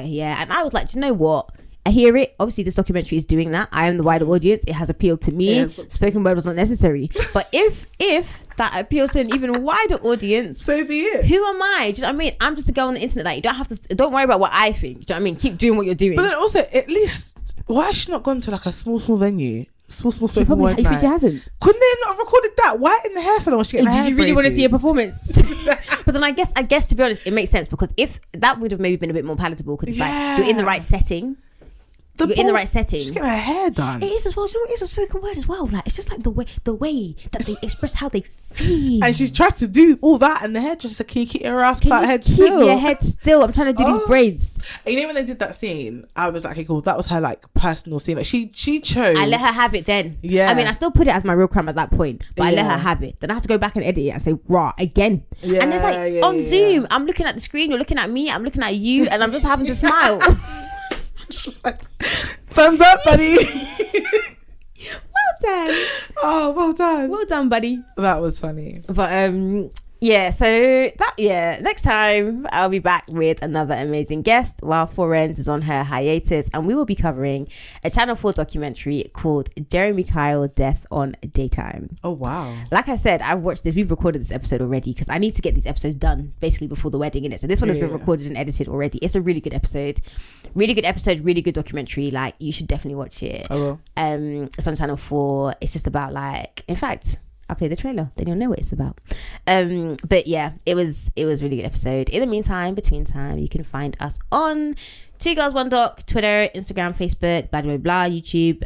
Yeah. And I was like, do you know what? I hear it. Obviously, this documentary is doing that. I am the wider audience. It has appealed to me. Spoken word was not necessary. But if that appeals to an even wider audience, so be it. Who am I? Do you know what I mean? I'm just a girl on the internet. Like, you don't have to. Don't worry about what I think. Do you know what I mean? Keep doing what you're doing. But then also, at least, why has she not gone to like a small venue? Small spoken word night. She hasn't. Couldn't they not have recorded that? Why in the hair salon was she getting her hair Did you really want to see a performance? But then I guess to be honest, it makes sense, because if that would have maybe been a bit more palatable, because it's like, you're in the right setting. You're in the right setting. She's getting her hair done. It is as well. You know what it is with spoken word as well? Like, it's just like the way that they express how they feel. And she's tried to do all that, and the hairdresser, can you keep your ass flat head still? Keep your head still. I'm trying to do these braids. And you know when they did that scene, I was like, okay, cool. That was her like personal scene. Like, she chose. I let her have it then. Yeah. I mean, I still put it as my real crime at that point, but I let her have it. Then I have to go back and edit it and say, rah, again. Yeah, and it's like on Zoom, I'm looking at the screen, you're looking at me, I'm looking at you, and I'm just having to smile. Thumbs up, buddy. Well done. Oh, well done. Well done, buddy. That was funny. But next time I'll be back with another amazing guest while Forens is on her hiatus, and we will be covering a Channel 4 documentary called Jeremy Kyle Death on Daytime. Oh wow. Like I said, I've watched this. We've recorded this episode already because I need to get these episodes done basically before the wedding, innit? So this one has been recorded and edited already. It's a really good episode, really good documentary. Like, you should definitely watch it. I will. It's on Channel 4. It's just about, like, in fact, I'll play the trailer, then you'll know what it's about. But yeah, it was a really good episode. In the meantime, between time, you can find us on 2 Girls 1 Doc, Twitter, Instagram, Facebook, blah blah blah, YouTube,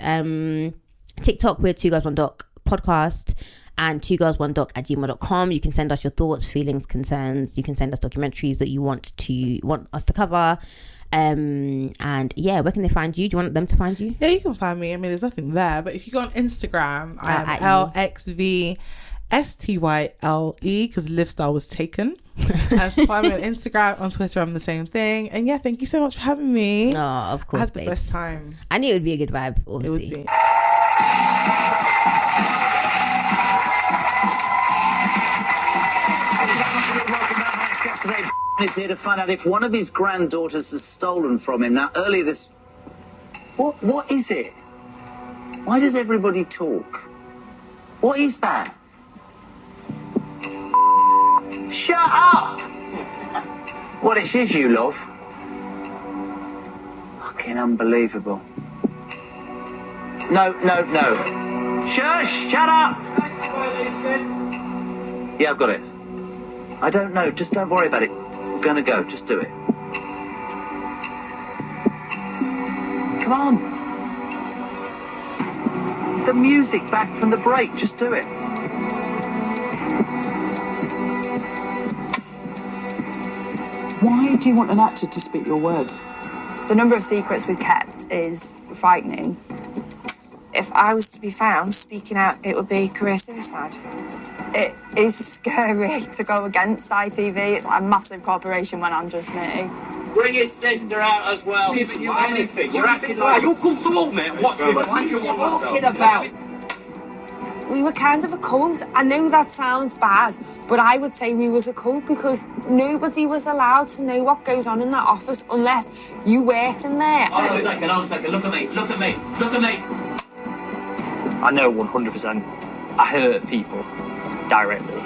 TikTok with 2 Girls 1 Doc podcast, and 2girls1doc@gmail.com. You can send us your thoughts, feelings, concerns. You can send us documentaries that you want us to cover. And yeah, where can they find you? Do you want them to find you? Yeah, you can find me. I mean, there's nothing there, but if you go on Instagram, I'm LXVSTYLE because Livestyle was taken. And so find me on Instagram, on Twitter, I'm the same thing. And yeah, thank you so much for having me. Oh, of course, I had the best time. I knew it would be a good vibe, obviously. It would be. Today is here to find out if one of his granddaughters has stolen from him. Now, earlier this... What is it? Why does everybody talk? What is that? Shut up! What, it's you, love? Fucking unbelievable. No. Shush! Shut up! Yeah, I've got it. I don't know. Just don't worry about it. I'm gonna go. Just do it. Come on. The music back from the break. Just do it. Why do you want an actor to speak your words? The number of secrets we've kept is frightening. If I was to be found speaking out, it would be career suicide. It is scary to go against ITV. It's like a massive corporation when I'm just me. Bring his sister out as well. Giving you anything. You're acting like you'll come through, man. What are you talking about? We were kind of a cult. I know that sounds bad, but I would say we was a cult because nobody was allowed to know what goes on in that office unless you worked in there. Hold on a second. Look at me. I know 100% I hurt people directly.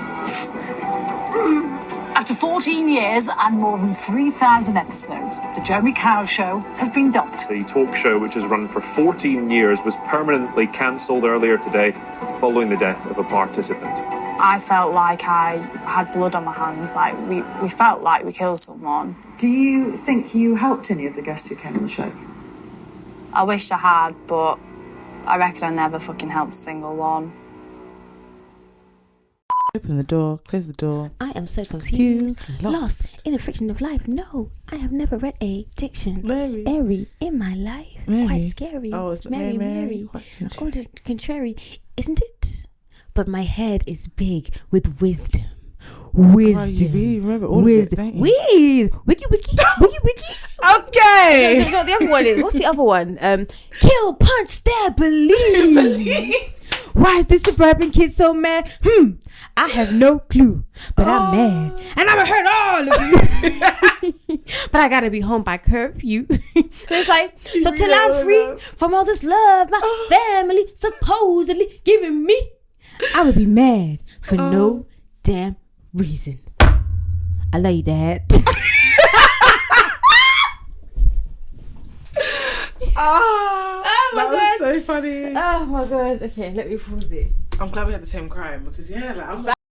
After 14 years and more than 3,000 episodes, the Jeremy Kyle Show has been dumped. The talk show, which has run for 14 years, was permanently cancelled earlier today following the death of a participant. I felt like I had blood on my hands, like we felt like we killed someone. Do you think you helped any of the guests who came on the show? I wish I had, but I reckon I never fucking helped a single one. Open the door, close the door. I am so confused, lost in the friction of life. No, I have never read a dictionary in my life. Mary. Quite scary. Oh, it's Mary. Oh, the contrary, isn't it? But my head is big with wisdom. Oh, you really remember all wisdom. of it, Wiki. Okay. So the other one is, what's the other one? Kill, punch, stab, believe. Why is this suburban kid so mad? I have no clue, but I'm mad, and I'ma hurt all of you. But I gotta be home by curfew. It's like, so till I'm free from all this love my family supposedly giving me, I would be mad for no damn reason. I love you, Dad. That was so funny. Oh my god. Okay, let me pause it. I'm glad we had the same crime because I was like,